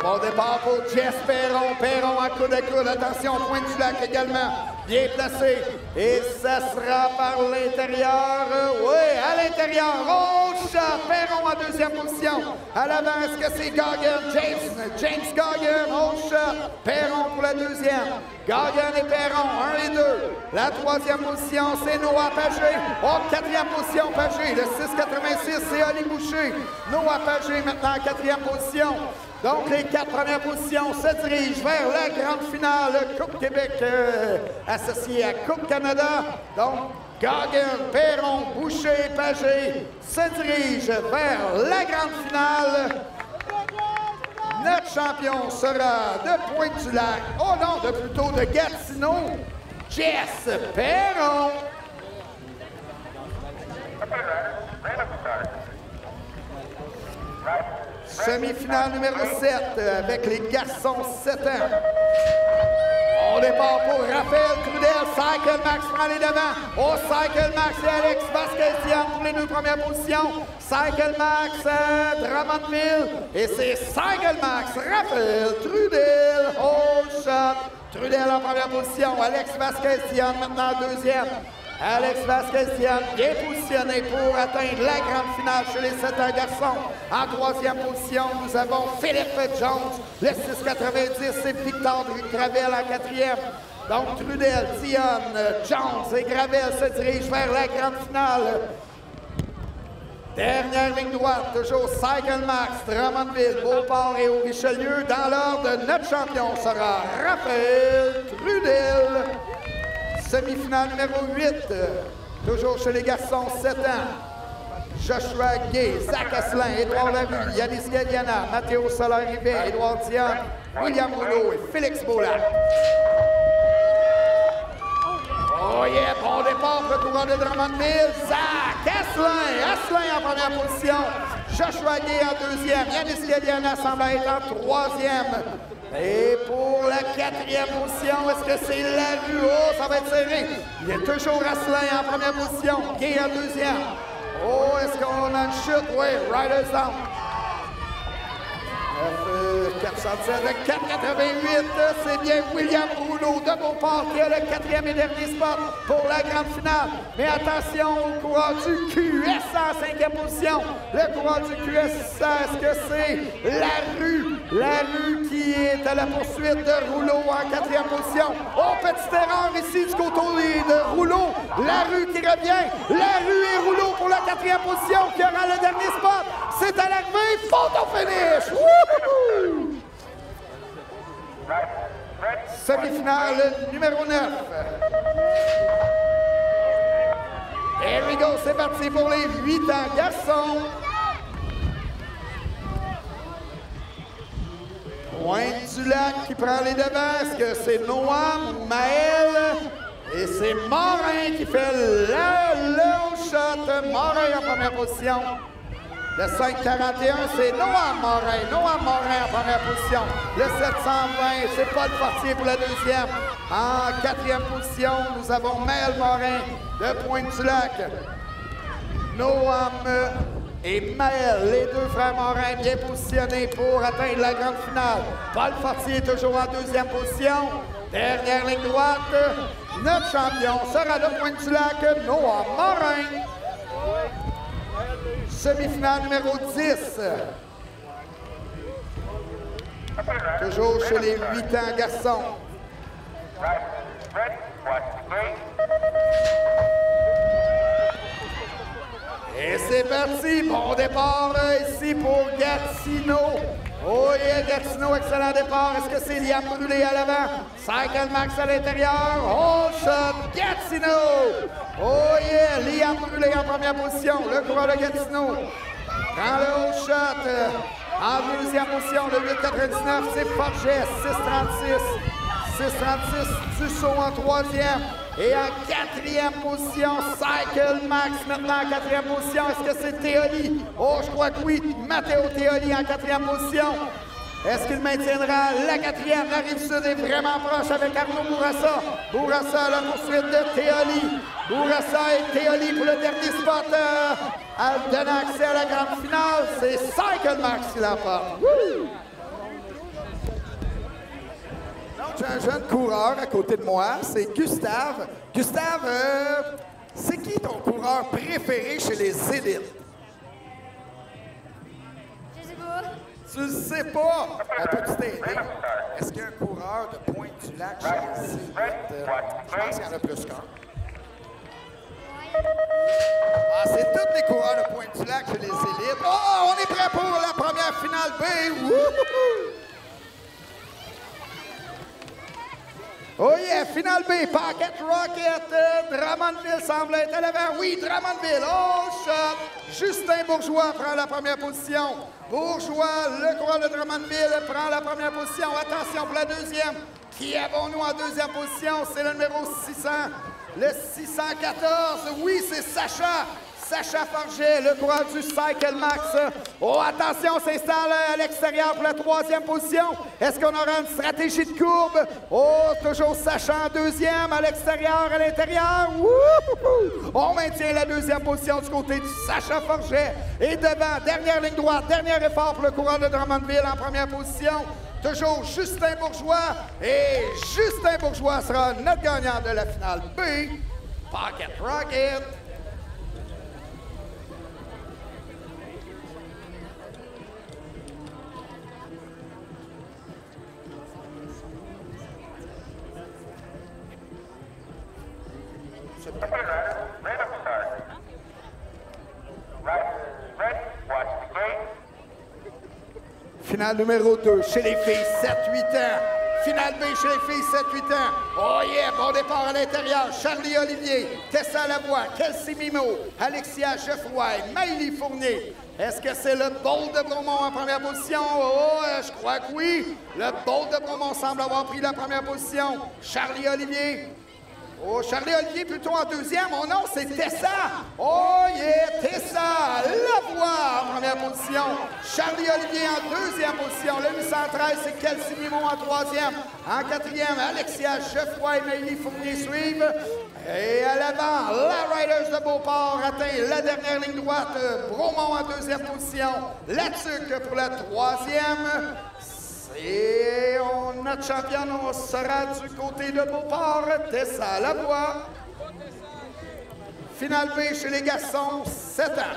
Bon Bon départ pour Jess Perron. Perron en coude à coude. Attention, Pointe du Lac également. Bien placé. Et ça sera par l'intérieur. Oui, à l'intérieur. Oh, shot. Perron en deuxième position. À l'avant, est-ce que c'est Goggin? James Goggin. Oh, shot. Perron pour la deuxième. Goggin et Perron, 1 et 2. La troisième position, c'est Noah Pagé. Oh, quatrième position, Pagé. Le 6,86, c'est Oli Boucher. Noah Pagé maintenant en quatrième position. Donc, les 4 premières positions se dirigent vers la grande finale Coupe Québec associée à Coupe Canada. Donc, Goggin, Perron, Boucher, Pagé se dirigent vers la grande finale. Notre champion sera de Pointe-du-Lac. Oh non, plutôt de Gatineau. Jess Perron. Semi-finale numéro 7 avec les garçons 7 ans. On départ pour Raphaël Trudel. Cycle Max prend les devants. Oh, Cycle Max et Alex Vasquez pour les 2 premières positions. Cycle Max, Drummondville. Et c'est Cycle Max, Raphaël Trudel. Oh, shot. Trudel en première position. Alex Vasquez maintenant en deuxième. Alex Vasquez bien positionné pour atteindre la grande finale chez les 7 ans garçons. En troisième position, nous avons Philippe Jones, le 6,90, c'est Victor Gravel en quatrième. Donc Trudel, Dionne, Jones et Gravel se dirigent vers la grande finale. Dernière ligne droite, toujours Cycle Max, Drummondville, Beauport et au Richelieu. Dans l'ordre, notre champion sera Raphaël Trudel. Semi-finale numéro 8, toujours chez les garçons 7 ans. Joshua Gay, Zach Asselin, Édouard Larue, Yanis Galiana, Mathéo Soler-Rivet, Édouard Dion, William Rouleau et Félix Beaulac. Oh yeah, bon départ pour le courant de Drummondville. Zach Asselin en première position. Joshua Gay en deuxième. Yanis Galiana semble être en troisième. Et pour la quatrième position, est-ce que c'est Larue? Oh, ça va être serré. Il y a toujours Asselin en première position. Gay en deuxième. Oh, est-ce qu'on a une chute? Oui, Riders down. 407, 488, c'est bien William Rouleau de Beauport qui a le 4e et dernier spot pour la grande finale. Mais attention au coureur du QS en 5e position. Le coureur du QS, est-ce que c'est Larue? Larue qui est à la poursuite de Rouleau en 4e position. Oh, petite erreur ici du côté de Rouleau. Larue qui revient. Larue et Rouleau pour la 4e position qui aura le dernier spot. C'est à l'arrivée, photo finish! Wouhou! Semi-finale numéro 9. Here we go, c'est parti pour les 8 ans garçons. Pointe-du-Lac qui prend les devants. Est-ce que c'est Noam, Maël? Et c'est Morin qui fait le low shot. Morin en première position. Le 5,41, c'est Noam Morin. Noam Morin en première position. Le 720, c'est Paul Fortier pour la deuxième. En 4e position, nous avons Maël Morin de Pointe-du-Lac. Noam et Maël, les deux frères Morin, bien positionnés pour atteindre la grande finale. Paul Fortier toujours en 2e position. Dernière ligne droite, notre champion sera de Pointe-du-Lac, Noam Morin. Semi-finale numéro 10. Toujours chez les 8 ans garçons. Et c'est parti. Bon départ ici pour Gatineau. Oh yeah, Gatineau, excellent départ. Est-ce que c'est Liam Brûlé à l'avant? Cycle Max à l'intérieur. Oh, shot, Gatineau. Oh yeah, Liam Brûlé en première position. Le coureur de Gatineau. Dans le haut shot. En deuxième position, le 8,99, c'est Forget, 6,36. 6,36, Dussault en troisième. Et en 4e position, Cycle Max maintenant en 4e position. Est-ce que c'est Théoli? Oh, je crois que oui. Mathéo Théoli en 4e position. Est-ce qu'il maintiendra la 4e? La Rive-Sud est vraiment proche avec Arnaud Bourassa. Bourassa à la poursuite de Théoli. Bourassa et Théoli pour le dernier spot donnant accès à la grande finale. C'est Cycle Max qui l'emporte. j'ai un jeune coureur à côté de moi, c'est Gustave. Gustave, c'est qui ton coureur préféré chez les élites? Je sais pas. Tu le sais pas? On peut-tu t'aider? Est-ce qu'il y a un coureur de Pointe-du-Lac chez les élites? Je pense qu'il y en a plus qu'un. Ah, c'est tous les coureurs de Pointe-du-Lac chez les élites. Oh, on est prêt pour la première finale B. Wouhou! Oh yeah, finale B, Pocket Rocket, Drummondville semble être à l'avant. Oui, Drummondville, oh shot! Justin Bourgeois prend la première position. Bourgeois, le coureur de Drummondville, prend la première position. Attention pour la deuxième. Qui avons-nous en deuxième position? C'est le numéro 600, le 614. Oui, c'est Sacha. Sacha Forget, le coureur du Cycle Max. Oh, attention, s'installe à l'extérieur pour la troisième position. Est-ce qu'on aura une stratégie de courbe? Oh, toujours Sacha en deuxième, à l'extérieur, à l'intérieur. On maintient la deuxième position du côté du Sacha Forget. Et devant, dernière ligne droite, dernier effort pour le coureur de Drummondville en première position. Toujours Justin Bourgeois. Et Justin Bourgeois sera notre gagnant de la finale B. Pocket Rocket. Finale numéro 2 chez les filles 7-8 ans. Finale B chez les filles 7-8 ans. Oh yeah, bon départ à l'intérieur. Charlie Olivier, Tessa Lavoie, Kelsey Mimo, Alexia Geoffroy, Maëlie Fournier. Est-ce que c'est le Bolt de Bromont en première position? Oh, je crois que oui. Le Bolt de Bromont semble avoir pris la première position. Charlie Olivier. Oh, Charlie Olivier plutôt en deuxième. Oh non, c'est Tessa. Oh yeah, Tessa Lavoie en première position. Charlie Olivier en deuxième position. Le 813, c'est Kelsey Mimo en troisième. En quatrième, Alexia Geoffroy et Maëlie Fournier suivent. Et à l'avant, la Riders de Beauport atteint la dernière ligne droite. Bromont en deuxième position. La Tuque pour la troisième. Et notre championne sera du côté de Beauport, Tessa Lavoie. Finale B chez les garçons, 7 ans.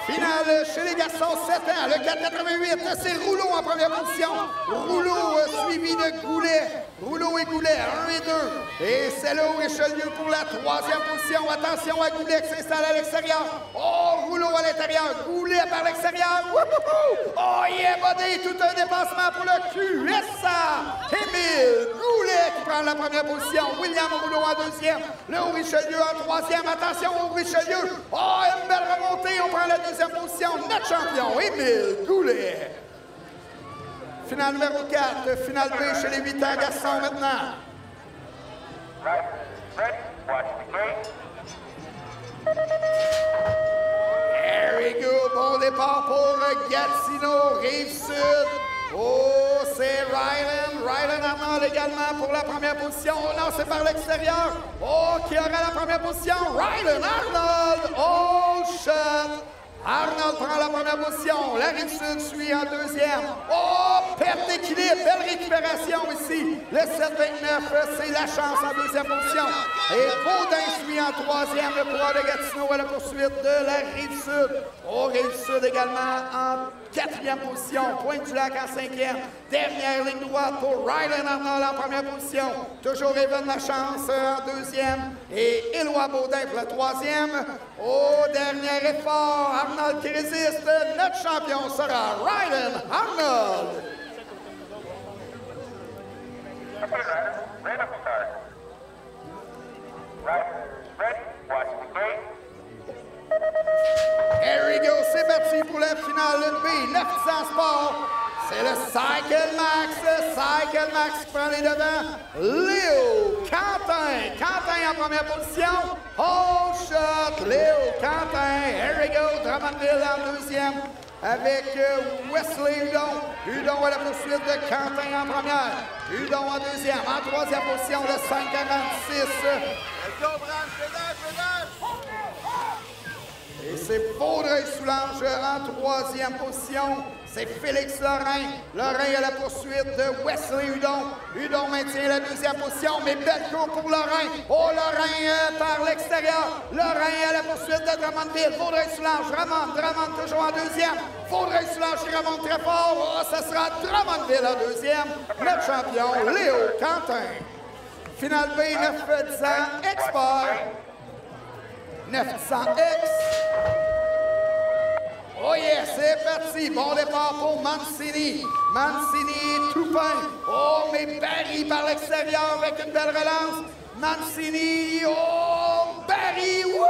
Finale chez les garçons, 7 ans, le 488, c'est Rouleau en première position. Rouleau suivi de Goulet. Rouleau et Goulet, 1 et 2. Et c'est là Richelieu pour la troisième position. Attention à Goulet qui s'installe à l'extérieur. Oh, Rouleau à l'intérieur, Goulet par l'extérieur. Oh yeah, buddy, tout un dépassement pour le QSA. Émile Goulet qui prend la première position. William Rouleau en deuxième. Le Richelieu en troisième. Attention au Richelieu. Oh, une belle remontée. On prend la deuxième position. Notre champion, Émile Goulet. Finale numéro 4, finale B chez les 8 ans garçons maintenant. There we go, bon départ pour Gatineau, Rive-Sud. Oh, c'est Rylan Arnold également pour la première position. Oh non, c'est par l'extérieur. Oh, qui aura la première position? Rylan Arnold. Oh, shot. Arnold prend la première position. La Rive-Sud suit en deuxième. Oh, perte d'équilibre. Belle récupération ici. Le 7-29, c'est la chance en deuxième position. Et Baudin suit en troisième. Le coureur de Gatineau à la poursuite de la Rive-Sud. Oh, Rive-Sud également en quatrième position. Pointe-du-Lac en cinquième. Dernière ligne droite pour Rylan Arnold en première position. Toujours Evan Lachance en deuxième. Et Éloi Baudin pour la troisième. Au dernier effort, Arnold qui résiste. Notre champion sera Rylan Arnold. Here we go, c'est parti pour pour la finale B, 900 sports. C'est le Cycle Max qui prend les devants. Léo Quentin. Quentin en première position. All shot. Léo Quentin. Here we go. Drummondville en deuxième avec Wesley Hudon. Hudon à la poursuite de Quentin en première. Hudon en deuxième. En troisième position, le 546. Et c'est Vaudreuil-Soulanges en troisième position. C'est Félix Lorrain. Lorrain à la poursuite de Wesley Hudon. Hudon maintient la deuxième position, mais belle course pour Lorrain. Oh, Lorrain par l'extérieur. Lorrain à la poursuite de Drummondville. Vaudreuil-Soulanges Drummond toujours en deuxième. Vaudreuil-Soulanges qui remonte très fort. Oh, ça sera Drummondville en deuxième. Notre champion, Léo Quentin. Finale B, 910 ans, Export. 900X. Oh yeah, c'est parti. Bon départ pour Mancini. Mancini, Toupin. Oh, mais Barry par l'extérieur avec une belle relance. Mancini, oh, Barry, wouhou!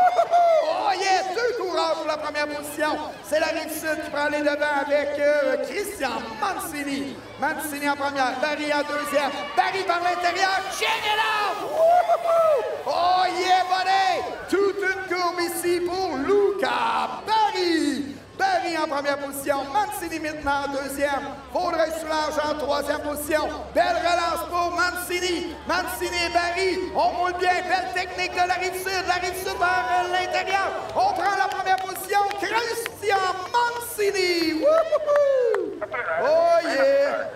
Oh yeah, deux coureurs pour la première position. C'est la Rive-Sud qui prend les devants avec Christian Mancini. Mancini en première, Barry en deuxième. Barry par l'intérieur, check it out! Wouhou! Oh yeah, buddy! Toute une courbe ici pour Luca Barry. Barry en première position, Mancini maintenant en deuxième, Vaudreuil-Soulanges en troisième position. Belle relance pour Mancini. Mancini et Barry, on roule bien, belle technique de la Rive-Sud vers l'intérieur. On prend la première position, Christian Mancini. Wouhou! Oh yeah!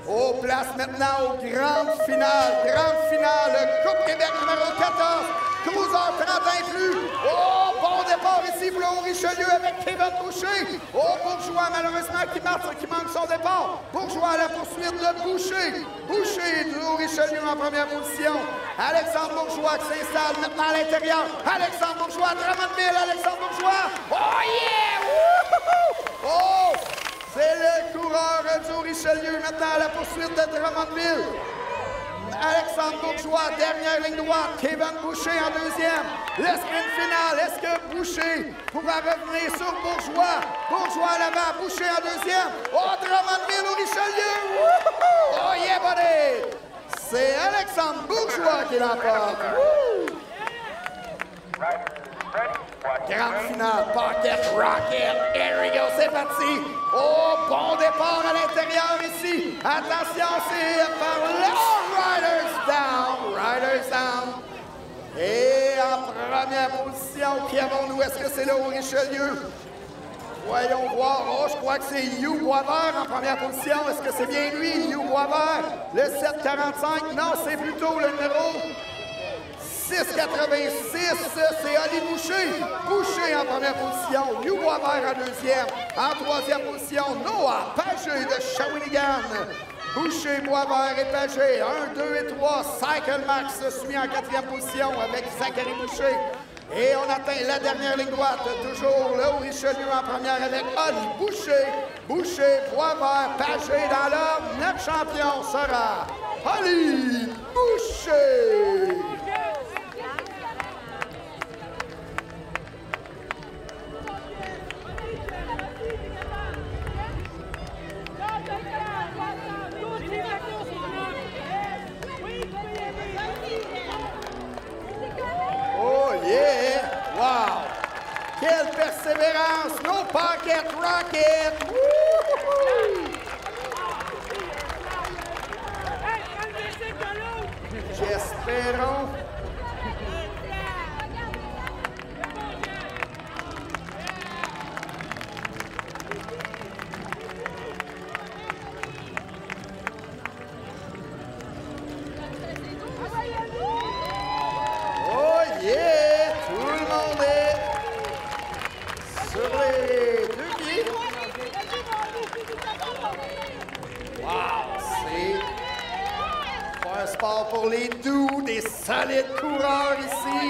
Oh, place maintenant aux grandes finales, Coupe Québec numéro 14. Cruiser 30 ans plus. Oh, bon départ ici pour le Haut-Richelieu avec Kevin Boucher. Oh, Bourgeois, malheureusement, qui manque son départ. Bourgeois à la poursuite de Boucher. Boucher du Haut-Richelieu en première position. Alexandre Bourgeois qui s'installe maintenant à l'intérieur. Alexandre Bourgeois, Drummondville, Alexandre Bourgeois. Oh yeah! Wouhou! Oh! C'est le coureur du Haut-Richelieu maintenant à la poursuite de Drummondville. Alexandre Bourgeois, dernière ligne droite. Kevin Boucher en deuxième. Le sprint final. Est-ce que Boucher pourra revenir sur Bourgeois? Bourgeois à l'avant. Boucher en deuxième. Oh, Drummondville au Richelieu. Wouhou! Oh, yeah, buddy! C'est Alexandre Bourgeois qui l'emporte. Grande finale, Pocket Rocket, here we go, c'est parti. Oh, bon départ à l'intérieur ici. Attention, c'est par le Riders down. Et en première position, qui avons-nous? Est-ce que c'est le Haut-Richelieu? Voyons voir. Oh, je crois que c'est Hugh Boisvert en première position. Est-ce que c'est bien lui, Hugh Boisvert? Le 745? Non, c'est plutôt le numéro 686, c'est Ali Boucher. Boucher en première position. Hugh Boisvert en deuxième. En troisième position, Noah Pagé de Shawinigan. Boucher, Boisvert et Pagé. 1, 2 et 3. Cycle Max se suit en quatrième position avec Zachary Boucher. Et on atteint la dernière ligne droite. Toujours le Haut-Richelieu en première avec Ali Boucher. Boucher, Boisvert, Pagé dans l'ordre. Notre champion sera Ali Boucher. Oh yeah! Wow! Quelle persévérance! No Pocket Rocket! Wouhou! J'espérons. Yeah! Tout le monde est sur les deux pieds. Wow! C'est un sport pour les doux, des solides coureurs ici.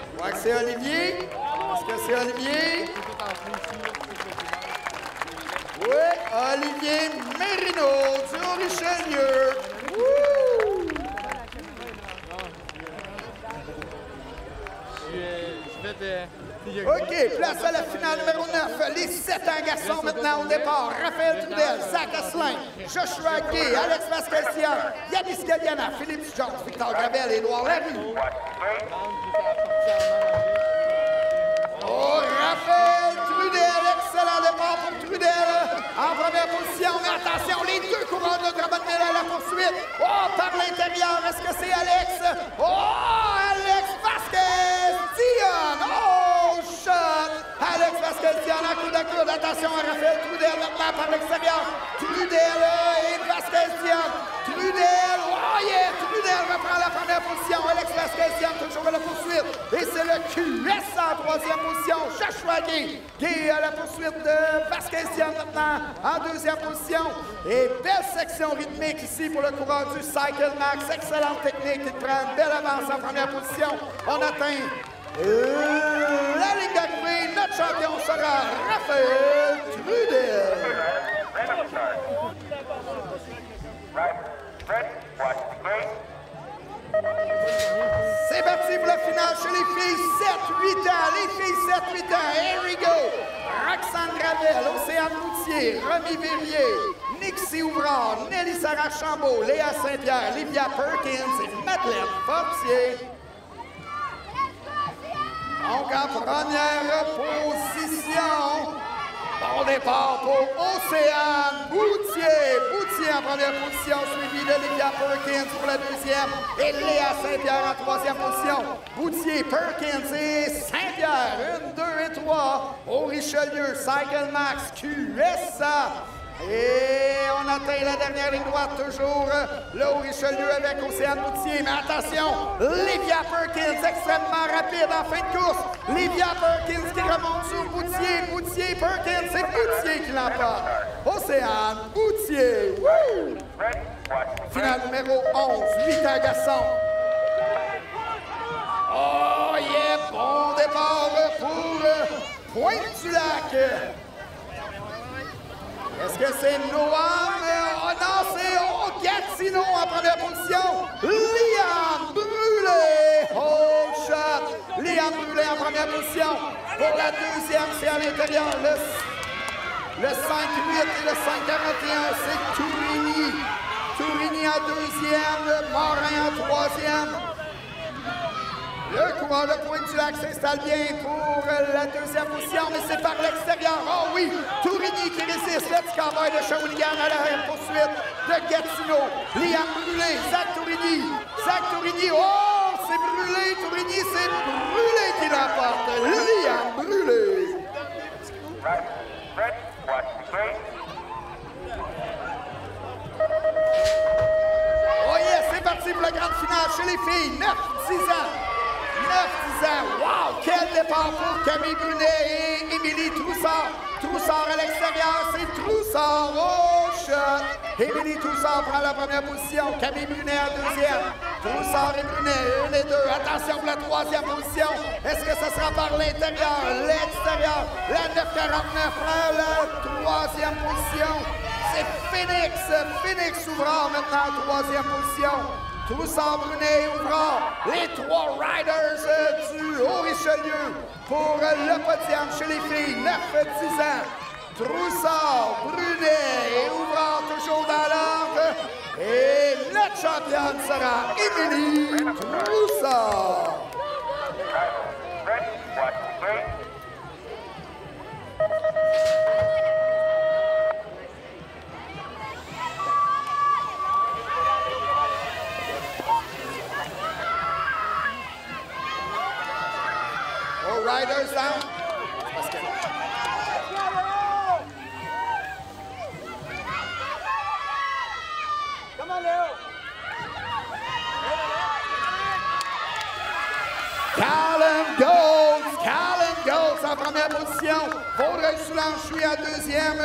Je crois que c'est Olivier. Est-ce que c'est Olivier? Oui, Olivier Mérino du Richelieu. Wouh! OK, place à la finale numéro 9. Les 7 en garçons maintenant au départ. Raphaël Trudel, Zach Asselin, Joshua Gay, Alex Vasquez-Sian, Yanis Gadiana, Philippe Jones, Victor Gravel, Édouard Larue. Oh, Raphaël Trudel, excellent départ pour Trudel. En première position, mais attention, les deux coureurs de Drummondville à la poursuite. Oh, par l'intérieur, est-ce que c'est Alex? Oh, Alex Vasquez-Sian. Oh, shot. Alex Vasquez-Sian en coude à coude. Attention à Raphaël Trudel maintenant par l'extérieur. Trudel et Vasquez-Sian. Trudel, oh yeah, Trudel reprend la première position. Alex Vasquez-Sian toujours à la poursuite. Et c'est le QS en troisième position. Joshua Gay à la poursuite de Vasquez-Sian maintenant en deuxième position. Et belle section rythmique ici pour le coureur du Cycle Max. Excellente technique. Il prend une belle avance en première position. On atteint la ligne d'arrivée. Notre champion sera Raphaël Trudel. C'est parti pour la finale chez les filles 7-8 ans. Les filles 7-8 ans. Here we go. Roxane Gravel, Océane Moutier, Romy Verrier, Nixie Ouvrard, Nelly Sarah Chambault, Léa Saint-Pierre, Livia Perkins et Madeleine Fortier. Donc en première position. Bon départ pour Océane Moutier. Moutier en première position, suivi de Livia Perkins pour la deuxième. Et Léa Saint-Pierre en troisième position. Moutier, Perkins et Saint-Pierre. 1, 2 et 3 au Richelieu. Cycle Max QSA. Et on atteint la dernière ligne droite, toujours là au Richelieu avec Océane Moutier. Mais attention, Livia Perkins extrêmement rapide en fin de course. Livia Perkins qui remonte sur Moutier. Moutier, Perkins, c'est Moutier qui l'emporte. Océane Moutier. Woo! Finale numéro 11, 8 ans garçons. Oh yeah, bon départ pour Pointe-du-Lac. Est-ce que c'est Noam? Oh non, c'est Gatineau en première position. Liam Brûlé. Oh, shot. Liam Brûlé en première position. Pour la deuxième, c'est à l'intérieur. Le 5-8 et le 5-41, c'est Tourigny. Tourigny en deuxième, Morin en troisième. Le coureur de Pointe-du-Lac s'installe bien pour la deuxième position, mais c'est par l'extérieur. Oh oui, Tourigny qui résiste. Le petit cowboy de Shawinigan à la poursuite de Gatineau. Liam Brûlé, Zach Tourigny. Zach Tourigny, oh, c'est Brûlé. Tourigny, c'est Brûlé qui l'emporte. Liam Brûlé. Oh yes, c'est parti pour la grande finale chez les filles. 9-10 ans. 9-10 ans. Wow! Quel départ pour Camille Brunet et Émilie Troussard. Troussard à l'extérieur, c'est Troussard. Oh, shot! Émilie Troussard prend la première position. Camille Brunet en deuxième. Troussard et Brunet, 1 et 2. Attention pour la troisième position. Est-ce que ça sera par l'intérieur? L'extérieur. La 949 prend la troisième position. C'est Phoenix. Phoenix Ouvrard maintenant en troisième position. Troussard, Brunet et Ouvrard, les trois riders du Haut-Richelieu pour le podium chez les filles, 9-10 ans. Troussard, Brunet et Ouvrard toujours dans l'ordre. Et notre championne sera Émilie Troussard. Riders down. Come on, Leo. Callum Golds en première position. Vaudreuil-Soulanges en deuxième.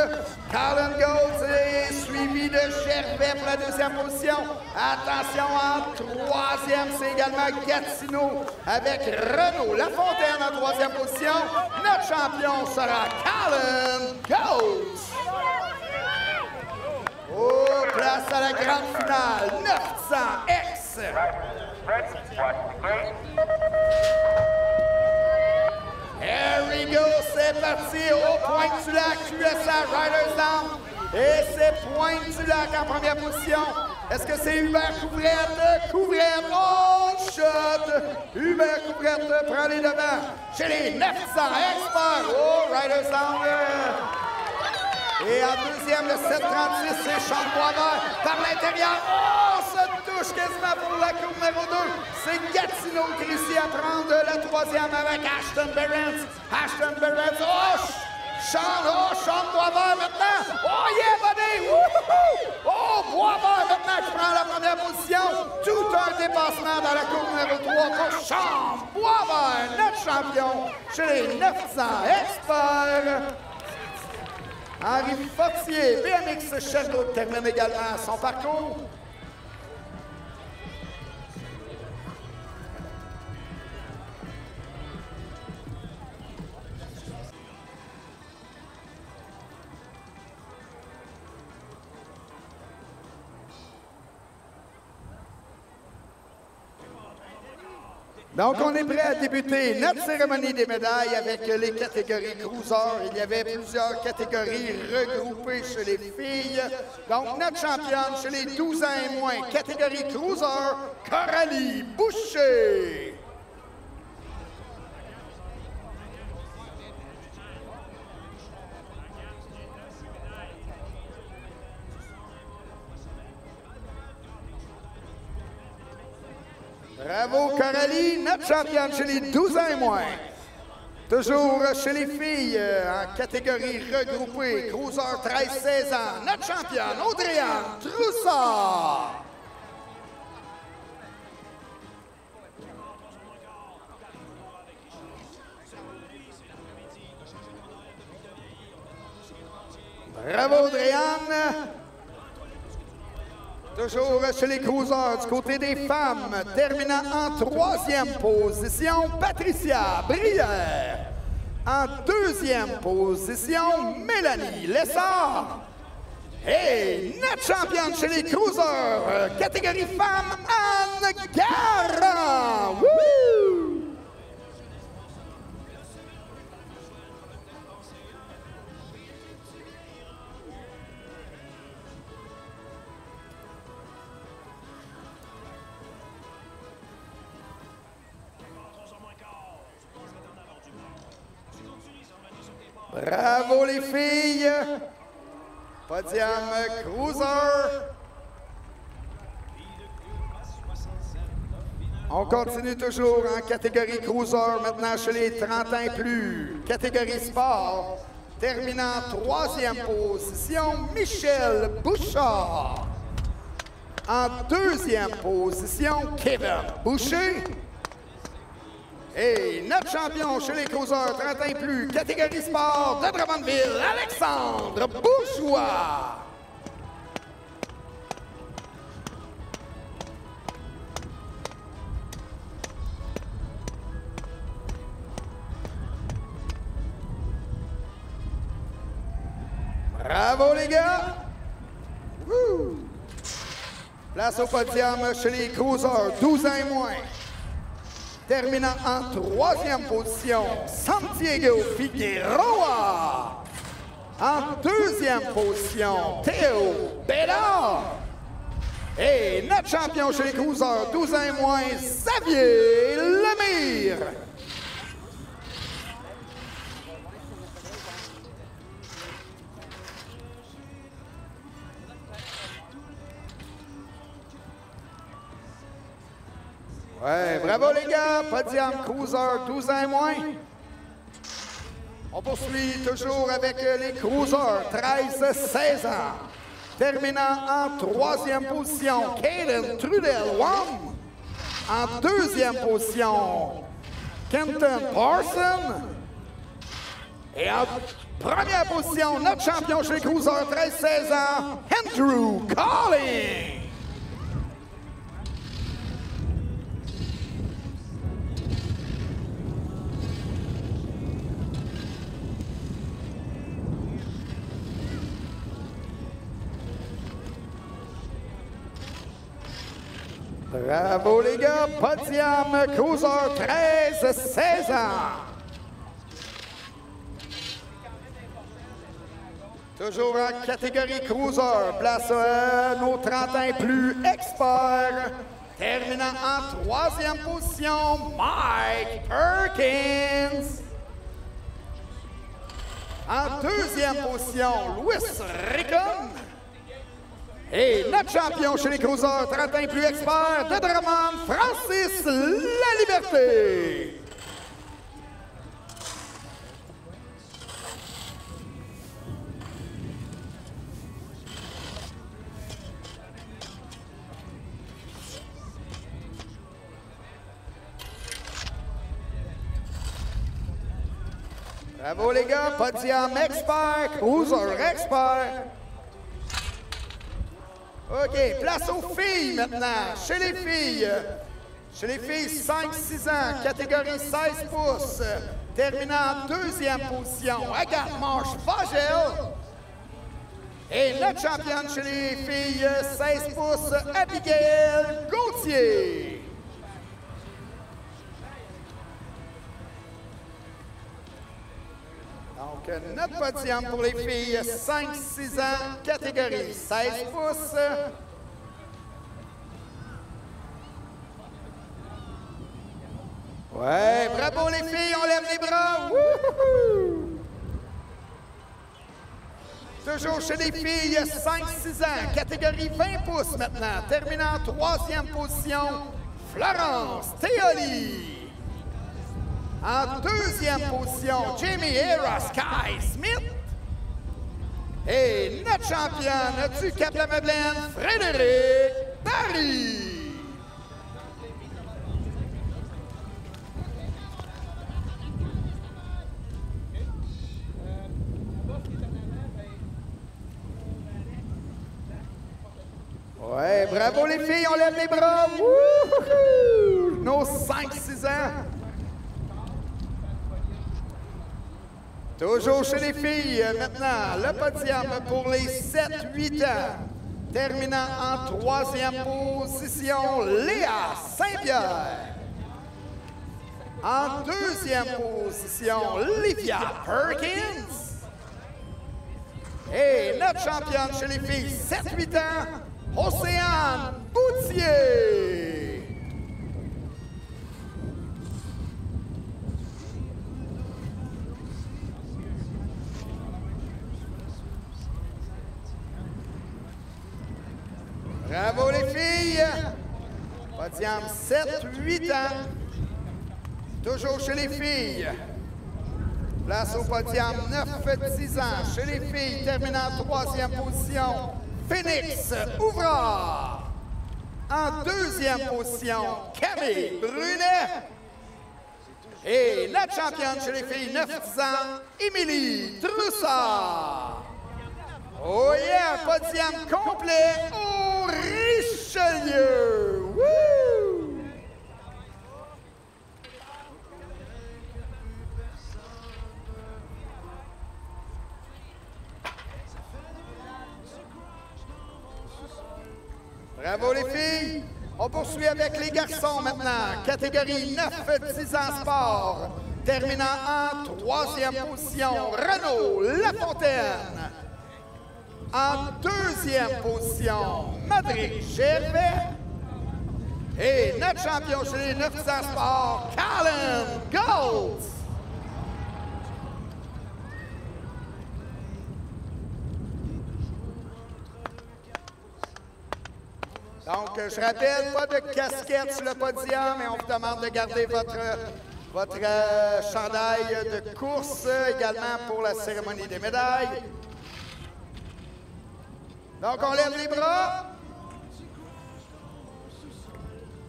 Callum Golds est suivi de Gervais pour la deuxième position. Attention, en troisième, c'est également Gatineau avec Renaud Lafontaine en troisième position. Notre champion sera Callum Golds. Oh, place à la grande finale, 900 X. Here we go, c'est parti au point du lac, QSA Riders Down. Et c'est point du lac en première position. Est-ce que c'est Hubert Couvrette? Couvrette, oh, shot! Hubert Couvrette prend les devants chez les 900 experts. Oh, Riders Down. Et en deuxième, le 736, c'est Sean Boisvert par l'intérieur. Oh, ça touche quasiment pour la course numéro 2. C'est Gatineau qui réussit à prendre la troisième avec Ashton Behrens. Ashton Behrens, oh, Sean Boisvert maintenant. Oh, yeah, buddy! Wouhou! Oh, Boisvert maintenant qui prend la première position. Tout un dépassement dans la course numéro 3 pour Sean Boisvert, notre champion chez les 900 experts. Henri Fortier, BMX Sherbrooke termine également son parcours. Donc, on est prêt à débuter notre cérémonie des médailles avec les catégories cruiser. Il y avait plusieurs catégories regroupées chez les filles. Donc, notre championne chez les 12 ans et moins, catégorie cruiser, Coralie Boucher. Bravo, Coralie, notre championne chez les 12 ans et moins. Toujours chez les filles, en catégorie regroupée, cruiser 13-16 ans, notre championne, Audrey-Anne Troussard. Bravo, Audrey-Anne. Toujours chez les cruisers du côté des femmes, terminant en troisième position, Patricia Brière. En deuxième position, Mélanie Lessard. Et notre championne chez les cruisers, catégorie femmes, Anne Garand. Wouhou! Bravo les filles! Podium cruiser. On continue toujours en catégorie cruiser, maintenant chez les 30 ans et plus. Catégorie sport, terminant en troisième position, Michel Bouchard. En deuxième position, Kevin Boucher. Et notre champion chez les cruisers 30 ans et plus, catégorie sport de Drummondville, Alexandre Bourgeois. Bravo les gars! Woo! Place au podium chez les cruisers 12 ans et moins. Terminant en troisième position, Santiago Figueroa. En deuxième position, Théo Bédard. Et notre champion chez les cruisers 12 ans et moins, Xavier Lemire. Ouais, bravo les gars, podium cruiser 12 ans et moins. On poursuit toujours avec les cruisers 13-16 ans. Terminant en troisième position, Caden Trudel-Wong. En deuxième position, Kenton Parson. Et en première position, notre champion chez les cruisers 13-16 ans, Andrew Calling. Bravo les gars, podium cruiser 13-16 ans. Toujours en catégorie cruiser, place nos 30 ans et plus experts. Terminant en 3e position, Mike Perkins. En 2e position, Louis Ricon. Et notre champion chez les cruisers 30 ans et plus experts de Drummond, Francis Laliberté. Bravo les gars, podium expert, cruiser expert. OK, place aux filles maintenant. Chez les filles 5-6 ans, catégorie 16 pouces. Terminant en 2e position, Agathe Marche-Vogel. Et notre championne chez les filles 16 pouces, Abigail Gauthier. Donc, notre podium pour les filles 5-6 ans, catégorie 16 pouces. Ouais, bravo les filles, on lève les bras. Wouhou! Toujours chez les filles 5-6 ans, catégorie 20 pouces maintenant. Terminant en 3e position, Florence Théoli. En 2e position, Jamie Hera Sky Smith. Et notre championne du Cap-la-Madeleine, Frédéric Paris. Ouais, bravo les filles, on lève les bras. Wouhou! Nos 5-6 ans. Toujours chez les filles, maintenant, le podium pour les 7-8 ans. Terminant en 3e position, Léa Saint-Pierre. En 2e position, Livia Perkins. Et notre championne chez les filles 7-8 ans, Océane Boutier. Bravo les filles! Podium 7-8 ans. Toujours chez les filles. Place au podium 9-10 ans. Chez les filles, terminant en 3e position, Phoenix Ouvrard. En 2e position, Camille Brunet. Et notre championne chez les filles 9-10 ans, Émilie Troussard. Oh yeah, podium complet au Richelieu! Woo! Bravo les filles! On poursuit avec les garçons maintenant. Catégorie 9-10 ans sport. Terminant en 3e position, Renaud Lafontaine. En 2e position, Madrid Gervais. Et notre champion chez les 9 ans sport, Colin Goltz. Donc, je rappelle, pas de casquette sur le podium, et on vous demande de garder votre chandail de course également pour la cérémonie des médailles. Donc, on lève les bras.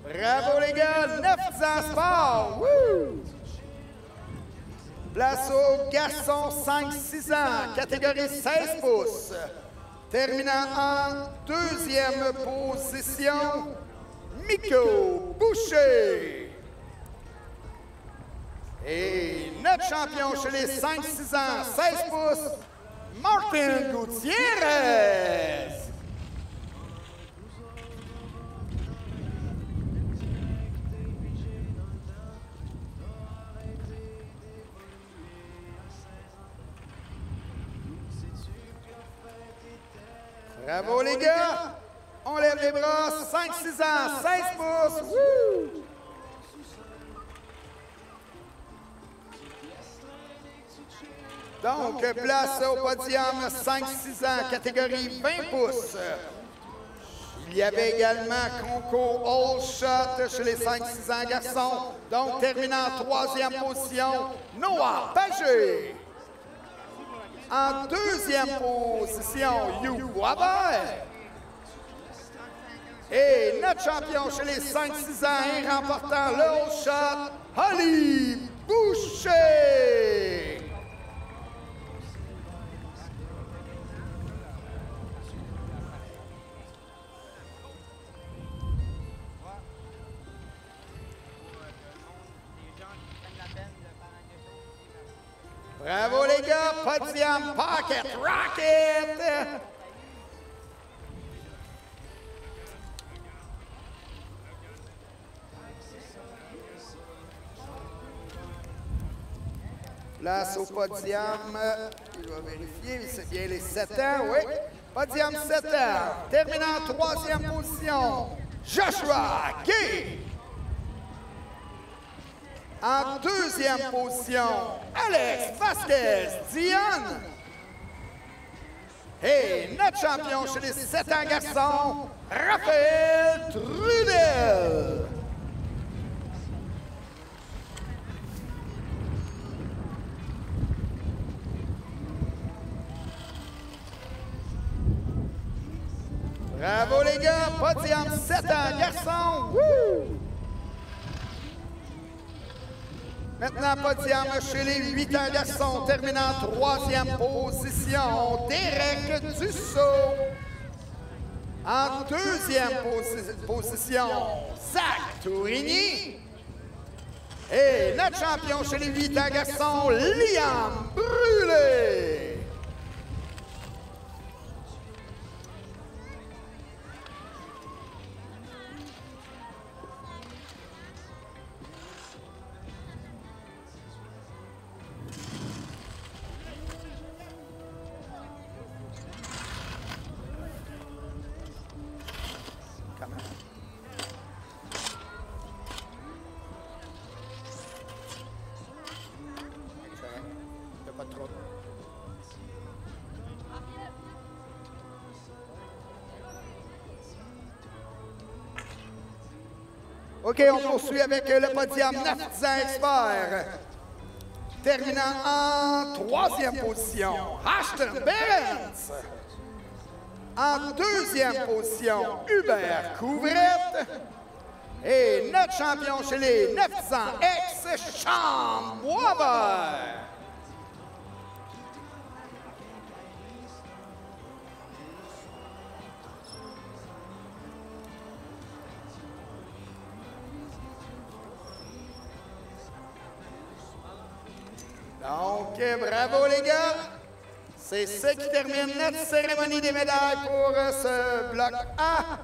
Bravo, les gars. 9 ans sport. Woo! Place aux garçons 5-6 ans, catégorie 16 pouces. Terminant en 2e position, Miko Boucher. Et notre champion chez les 5-6 ans, 16 pouces, Martin Gutiérrez. Bravo, les gars. On lève les bras. 5-6 ans, 16 pouces. Woo! Donc, place au podium 5-6 ans, catégorie 20 pouces. Il y avait également concours All Shot chez les 5-6 ans garçons. Donc, terminant en 3e position, Noah Pagé. En 2e position, Hugh Boisvert. Et notre champion chez les 5-6 ans et remportant le All Shot, Holly Boucher. Bravo les gars, podium Pocket Rocket! Place au podium, il va vérifier, c'est bien les 7 ans, oui. Podium 7 ans, terminant en 3e position, Joshua Gay. En 2e position, Alex Vasquez-Dion. Et notre champion chez les 7 ans garçons, Raphaël Trudel. Bravo les gars, podium 7 ans garçons. Woo! Maintenant, podium chez les 8 ans garçons, terminant en 3e position, Derek Dussault. En 2e position, Zach Tourigny. Et notre champion chez les 8 ans garçons, Liam Brûlé. OK, on poursuit avec le podium 9 ans expert. Terminant en 3e position, Ashton Behrens. En 2e position, Hubert Couvrette. Et notre champion chez les 900 ex, Sean Boisvert. Donc, bravo les gars! C'est ce qui termine notre cérémonie des médailles pour ce bloc A.